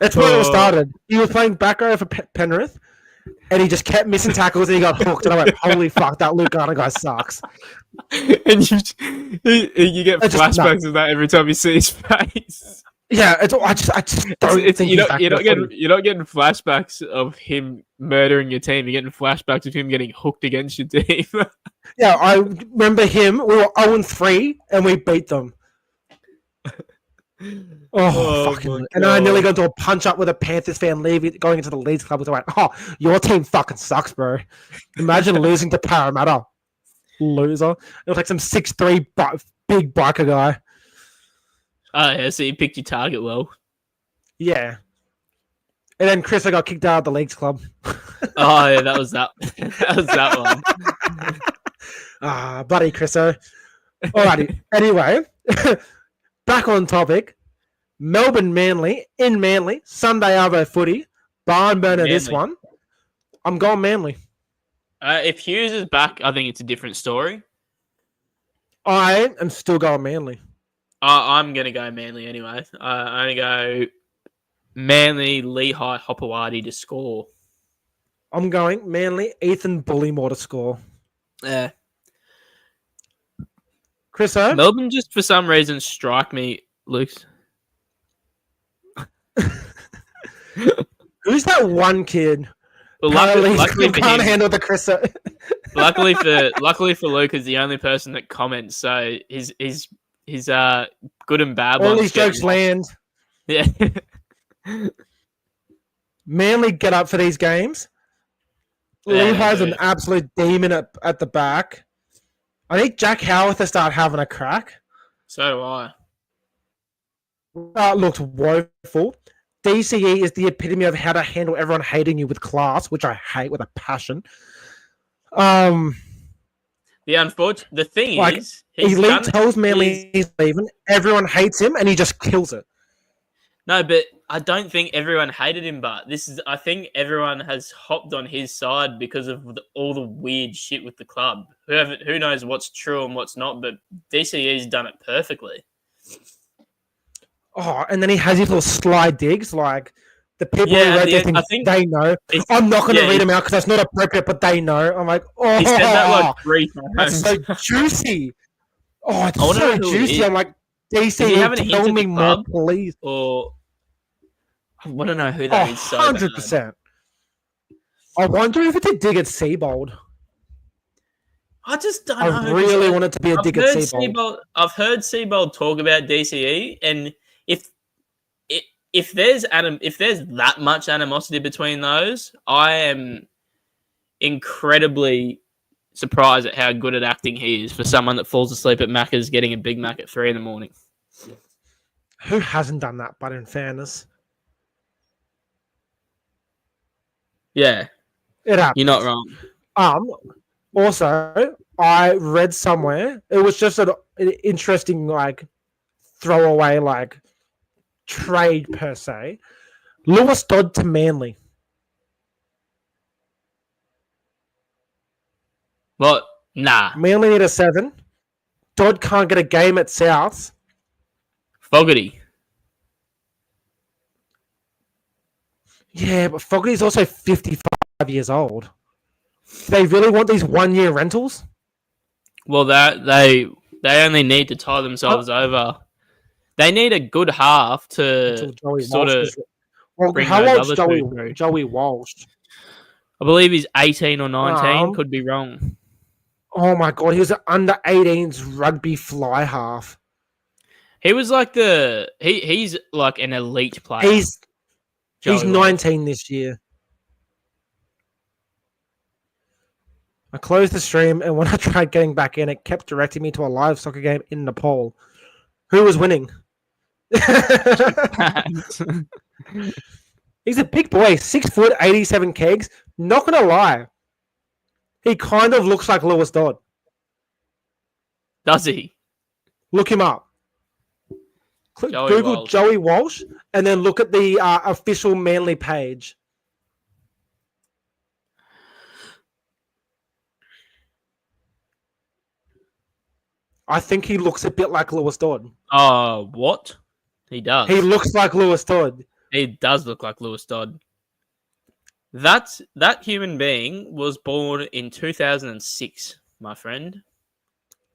Speaker 1: That's where it all started. He was playing back row for Penrith, and he just kept missing tackles, and he got hooked. And I went, "Holy fuck, that Luke Garner guy sucks."
Speaker 2: And you get flashbacks of that every time you see his face.
Speaker 1: Yeah, I just don't think
Speaker 2: you're not getting flashbacks of him murdering your team. You're getting flashbacks of him getting hooked against your team.
Speaker 1: Yeah, I remember him. We were 0-3 and we beat them.
Speaker 2: Oh
Speaker 1: fucking!
Speaker 2: my
Speaker 1: And I nearly
Speaker 2: God.
Speaker 1: got into a punch up with a Panthers fan leaving, going into the Leeds club. I went, "Oh, your team fucking sucks, bro." Imagine losing to Parramatta, loser. It was like some 6'3" big biker guy.
Speaker 2: Oh yeah, so you picked your target well.
Speaker 1: Yeah. And then Chris, I got kicked out of the Leagues club.
Speaker 2: Oh yeah, that was that. That was that one.
Speaker 1: Bloody Chriso. Alrighty. Anyway, back on topic. Melbourne Manly in Manly, Sunday Arvo footy. Barn burner this
Speaker 2: Manly.
Speaker 1: one. I'm going Manly.
Speaker 2: If Hughes is back, I think it's a different story.
Speaker 1: I am still going Manly.
Speaker 2: I'm gonna go Manly anyway. I'm gonna go Manly, Lehigh, Hopewadi to score.
Speaker 1: I'm going Manly, Ethan Bullymore to score.
Speaker 2: Yeah.
Speaker 1: Chriso?
Speaker 2: Melbourne just for some reason strike me, Luke.
Speaker 1: Who's that one kid?
Speaker 2: Well,
Speaker 1: Luckily
Speaker 2: luckily for
Speaker 1: can't
Speaker 2: him,
Speaker 1: handle the Chriso.
Speaker 2: luckily for Luke is the only person that comments, so his good and bad
Speaker 1: All
Speaker 2: ones
Speaker 1: these
Speaker 2: get
Speaker 1: jokes
Speaker 2: lost.
Speaker 1: land.
Speaker 2: Yeah.
Speaker 1: Manly get up for these games.
Speaker 2: Yeah,
Speaker 1: Lehigh's
Speaker 2: they
Speaker 1: an
Speaker 2: do.
Speaker 1: absolute demon at the back. I need Jack Howarth to start having a crack.
Speaker 2: So do I.
Speaker 1: Looked woeful. DCE is the epitome of how to handle everyone hating you with class, which I hate with a passion.
Speaker 2: The thing
Speaker 1: Like,
Speaker 2: is, he's
Speaker 1: Elite
Speaker 2: done,
Speaker 1: tells Manly he's leaving. Everyone hates him, and he just kills it.
Speaker 2: No, but I don't think everyone hated him. But I think everyone has hopped on his side because of all the weird shit with the club. Who knows what's true and what's not? But DCE's done it perfectly.
Speaker 1: Oh, and then he has these little sly digs, like the people
Speaker 2: Yeah,
Speaker 1: who
Speaker 2: at
Speaker 1: read
Speaker 2: the
Speaker 1: these
Speaker 2: end,
Speaker 1: things,
Speaker 2: I think
Speaker 1: they know.
Speaker 2: it's-
Speaker 1: I'm not going to
Speaker 2: yeah,
Speaker 1: read them out because that's not appropriate, but they know. I'm like, oh,
Speaker 2: He said that like 3
Speaker 1: that's
Speaker 2: times.
Speaker 1: so juicy. Oh, it's
Speaker 2: I wanna
Speaker 1: so
Speaker 2: know who it
Speaker 1: juicy.
Speaker 2: is.
Speaker 1: I'm like,
Speaker 2: Does he have an
Speaker 1: DCE,
Speaker 2: hint
Speaker 1: tell
Speaker 2: at
Speaker 1: me
Speaker 2: the
Speaker 1: more,
Speaker 2: club?
Speaker 1: please.
Speaker 2: Or I want to know who
Speaker 1: Oh,
Speaker 2: that is. So bad.
Speaker 1: 100%. I wonder if it's a dig at Seabold.
Speaker 2: I just don't
Speaker 1: I
Speaker 2: know.
Speaker 1: really want it to be a dig at Seabold.
Speaker 2: I've heard Seabold talk about DCE, and if there's that much animosity between those, I am incredibly surprised at how good at acting he is for someone that falls asleep at Macca's getting a Big Mac at 3 a.m.
Speaker 1: Who hasn't done that, but in fairness?
Speaker 2: Yeah,
Speaker 1: It happens.
Speaker 2: you're not wrong.
Speaker 1: Also, I read somewhere, it was just an interesting, like, throwaway, like, trade per se. Lewis Dodd to Manly.
Speaker 2: What? Nah.
Speaker 1: Manly need a 7. Dodd can't get a game at Souths.
Speaker 2: Fogarty.
Speaker 1: Yeah, but Fogarty's also 55 years old. Do they really want these 1-year rentals?
Speaker 2: Well, they only need to tie themselves over. They need a good half to sort of. Bring
Speaker 1: how
Speaker 2: those
Speaker 1: old's
Speaker 2: other two through.
Speaker 1: Joey Walsh?
Speaker 2: I believe he's 18 or 19.
Speaker 1: Um,
Speaker 2: Could be wrong.
Speaker 1: Oh my god, he was an under 18s rugby fly half.
Speaker 2: He was like he's like an elite player.
Speaker 1: He's
Speaker 2: Joey Walsh.
Speaker 1: 19 this year. I closed the stream, and when I tried getting back in, it kept directing me to a live soccer game in Nepal. Who was winning? He's a big boy, 6 foot, 87 kegs. Not gonna lie, he kind of looks like Lewis Dodd.
Speaker 2: Does he?
Speaker 1: Look him up.
Speaker 2: Joey
Speaker 1: Google
Speaker 2: Walsh.
Speaker 1: Joey Walsh, and then look at the official Manly page. I think he looks a bit like Lewis Dodd.
Speaker 2: What? He does.
Speaker 1: He looks like Lewis Dodd.
Speaker 2: He does look like Lewis Dodd. That human being was born in 2006, my friend.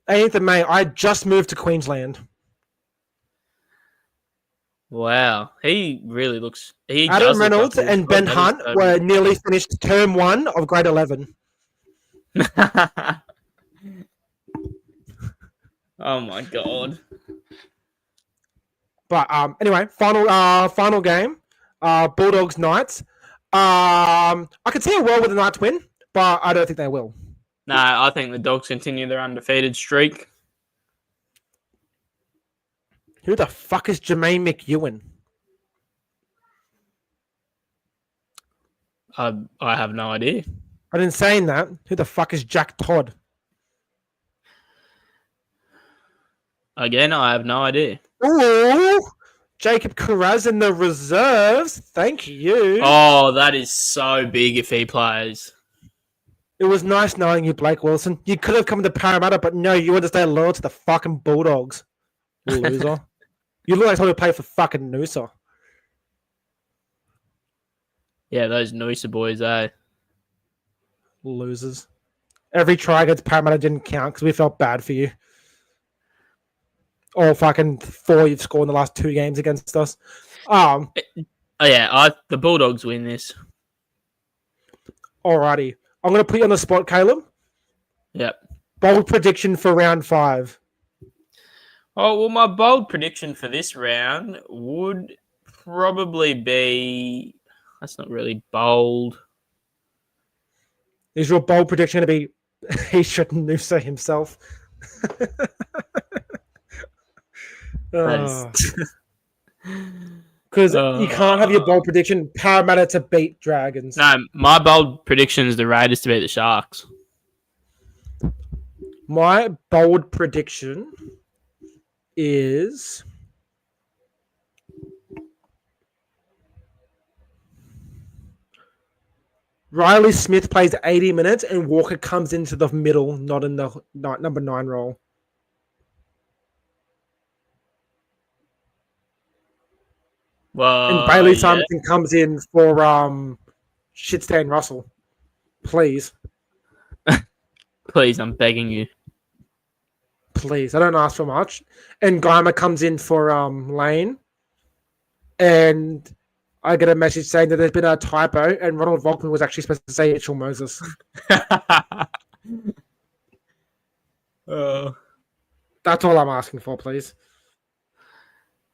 Speaker 1: 8th of May. I just moved to Queensland.
Speaker 2: Wow, he really looks. He
Speaker 1: Adam
Speaker 2: does look
Speaker 1: Reynolds
Speaker 2: like Lewis
Speaker 1: and
Speaker 2: Dodd.
Speaker 1: Ben
Speaker 2: That is
Speaker 1: Hunt
Speaker 2: so
Speaker 1: were nearly finished term 1 of grade 11.
Speaker 2: Oh my god.
Speaker 1: But anyway, final game. Bulldogs Knights. I could see a world with the Knights win, but I don't think they will.
Speaker 2: No, I think the Dogs continue their undefeated streak.
Speaker 1: Who the fuck is Jermaine McEwen?
Speaker 2: I have no idea.
Speaker 1: But in saying that, who the fuck is Jack Todd?
Speaker 2: Again, I have no idea.
Speaker 1: Ooh, Jacob Carraz in the reserves. Thank you.
Speaker 2: Oh, that is so big if he plays.
Speaker 1: It was nice knowing you, Blake Wilson. You could have come to Parramatta, but no, you want to stay loyal to the fucking Bulldogs. Loser. You look like someone who played for fucking Noosa.
Speaker 2: Yeah, those Noosa boys, eh?
Speaker 1: Losers. Every try against Parramatta didn't count because we felt bad for you. All fucking 4 you've scored in the last 2 games against us.
Speaker 2: Oh yeah, the Bulldogs win this.
Speaker 1: Alrighty. I'm going to put you on the spot, Caleb.
Speaker 2: Yep.
Speaker 1: Bold prediction for round 5.
Speaker 2: Oh, well, my bold prediction for this round would probably be... That's not really bold.
Speaker 1: Is your bold prediction going to be he shouldn't Noosa himself? Because you can't have your bold prediction Parramatta to beat Dragons.
Speaker 2: No, my bold prediction is the Raiders to beat the Sharks.
Speaker 1: My bold prediction is Riley Smith plays 80 minutes and Walker comes into the middle, not in the number 9 role.
Speaker 2: Well,
Speaker 1: And Bailey Simonson comes in for Shitstain Russell. Please.
Speaker 2: Please, I'm begging you.
Speaker 1: Please. I don't ask for much. And Geimer comes in for Lane. And I get a message saying that there's been a typo and Ronald Volkman was actually supposed to say Mitchell Moses. That's all I'm asking for, please.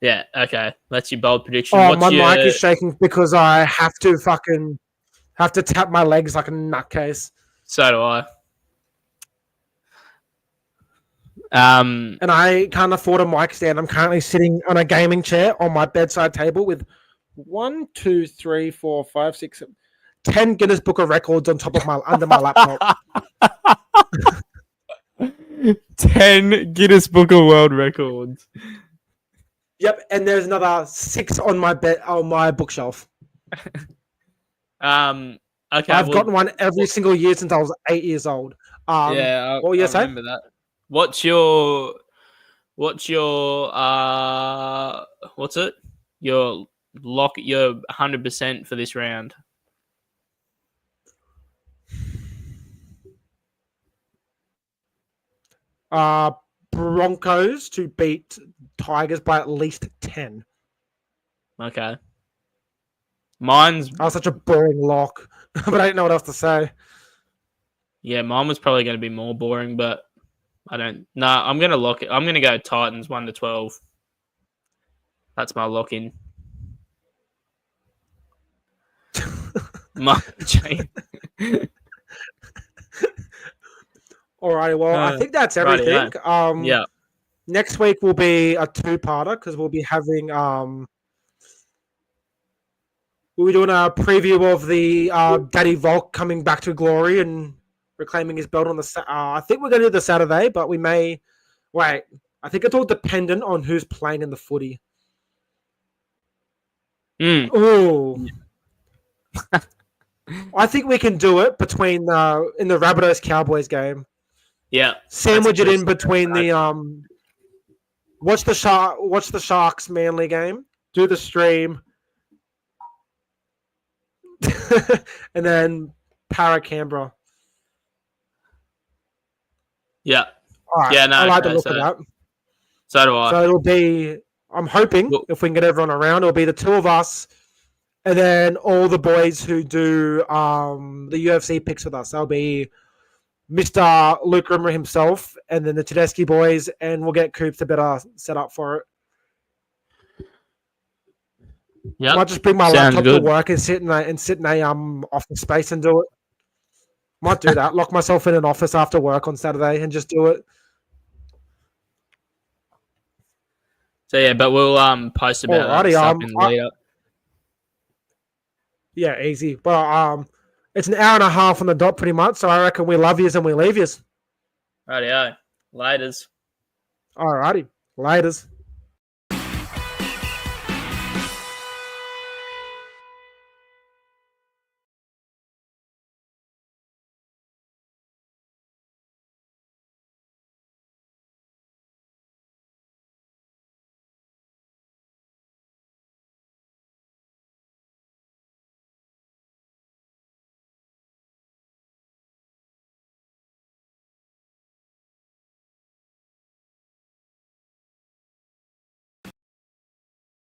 Speaker 2: Yeah, okay. That's your bold prediction.
Speaker 1: Oh, my mic is shaking because I have to tap my legs like a nutcase.
Speaker 2: So do I.
Speaker 1: And I can't afford a mic stand. I'm currently sitting on a gaming chair on my bedside table with 1, 2, 3, 4, 5, 6, 10 Guinness Book of Records on top of under my laptop.
Speaker 2: 10 Guinness Book of World Records.
Speaker 1: Yep, and there's another 6 on my bookshelf.
Speaker 2: Okay.
Speaker 1: I've gotten one every single year since I was 8 years old.
Speaker 2: Yeah,
Speaker 1: what were you
Speaker 2: I
Speaker 1: saying?
Speaker 2: remember that. What's your what's it? Your lock, your 100% for this round.
Speaker 1: Broncos to beat Tigers by at least 10.
Speaker 2: Okay. Mine's...
Speaker 1: That was such a boring lock, but I didn't know what else to say.
Speaker 2: Yeah, mine was probably going to be more boring, but I don't... No, I'm going to lock it. I'm going to go Titans 1-12. That's my lock-in.
Speaker 1: Alrighty, well, I think that's everything.
Speaker 2: Yeah.
Speaker 1: Next week will be a 2-parter because we'll be having we'll be doing a preview of the Daddy Volk coming back to glory and reclaiming his belt on the. I think we're going to do the Saturday, but we may wait. I think it's all dependent on who's playing in the footy. Ooh. I think we can do it between in the Rabbitohs Cowboys game.
Speaker 2: Yeah,
Speaker 1: sandwich it in between the watch the Sharks Manly game, do the stream, and then Para Canberra.
Speaker 2: Yeah,
Speaker 1: all right.
Speaker 2: Yeah, no,
Speaker 1: I like the look of that.
Speaker 2: So do I.
Speaker 1: So it'll be. I'm hoping if we can get everyone around, it'll be the 2 of us, and then all the boys who do the UFC picks with us. That'll be Mr. Luke Rimmer himself, and then the Tedeschi boys, and we'll get Coops to better set up for it.
Speaker 2: Yep.
Speaker 1: Might just bring my
Speaker 2: Sounds
Speaker 1: laptop
Speaker 2: good.
Speaker 1: to work and sit in a office space and do it. Might do that. Lock myself in an office after work on Saturday and just do it.
Speaker 2: So yeah, but we'll post about that
Speaker 1: Alrighty,
Speaker 2: stuff in the lead up.
Speaker 1: Yeah, easy. But it's an hour and a half on the dot pretty much. So I reckon we love yous and we leave yous.
Speaker 2: Rightio. Laters.
Speaker 1: Alrighty. Laters.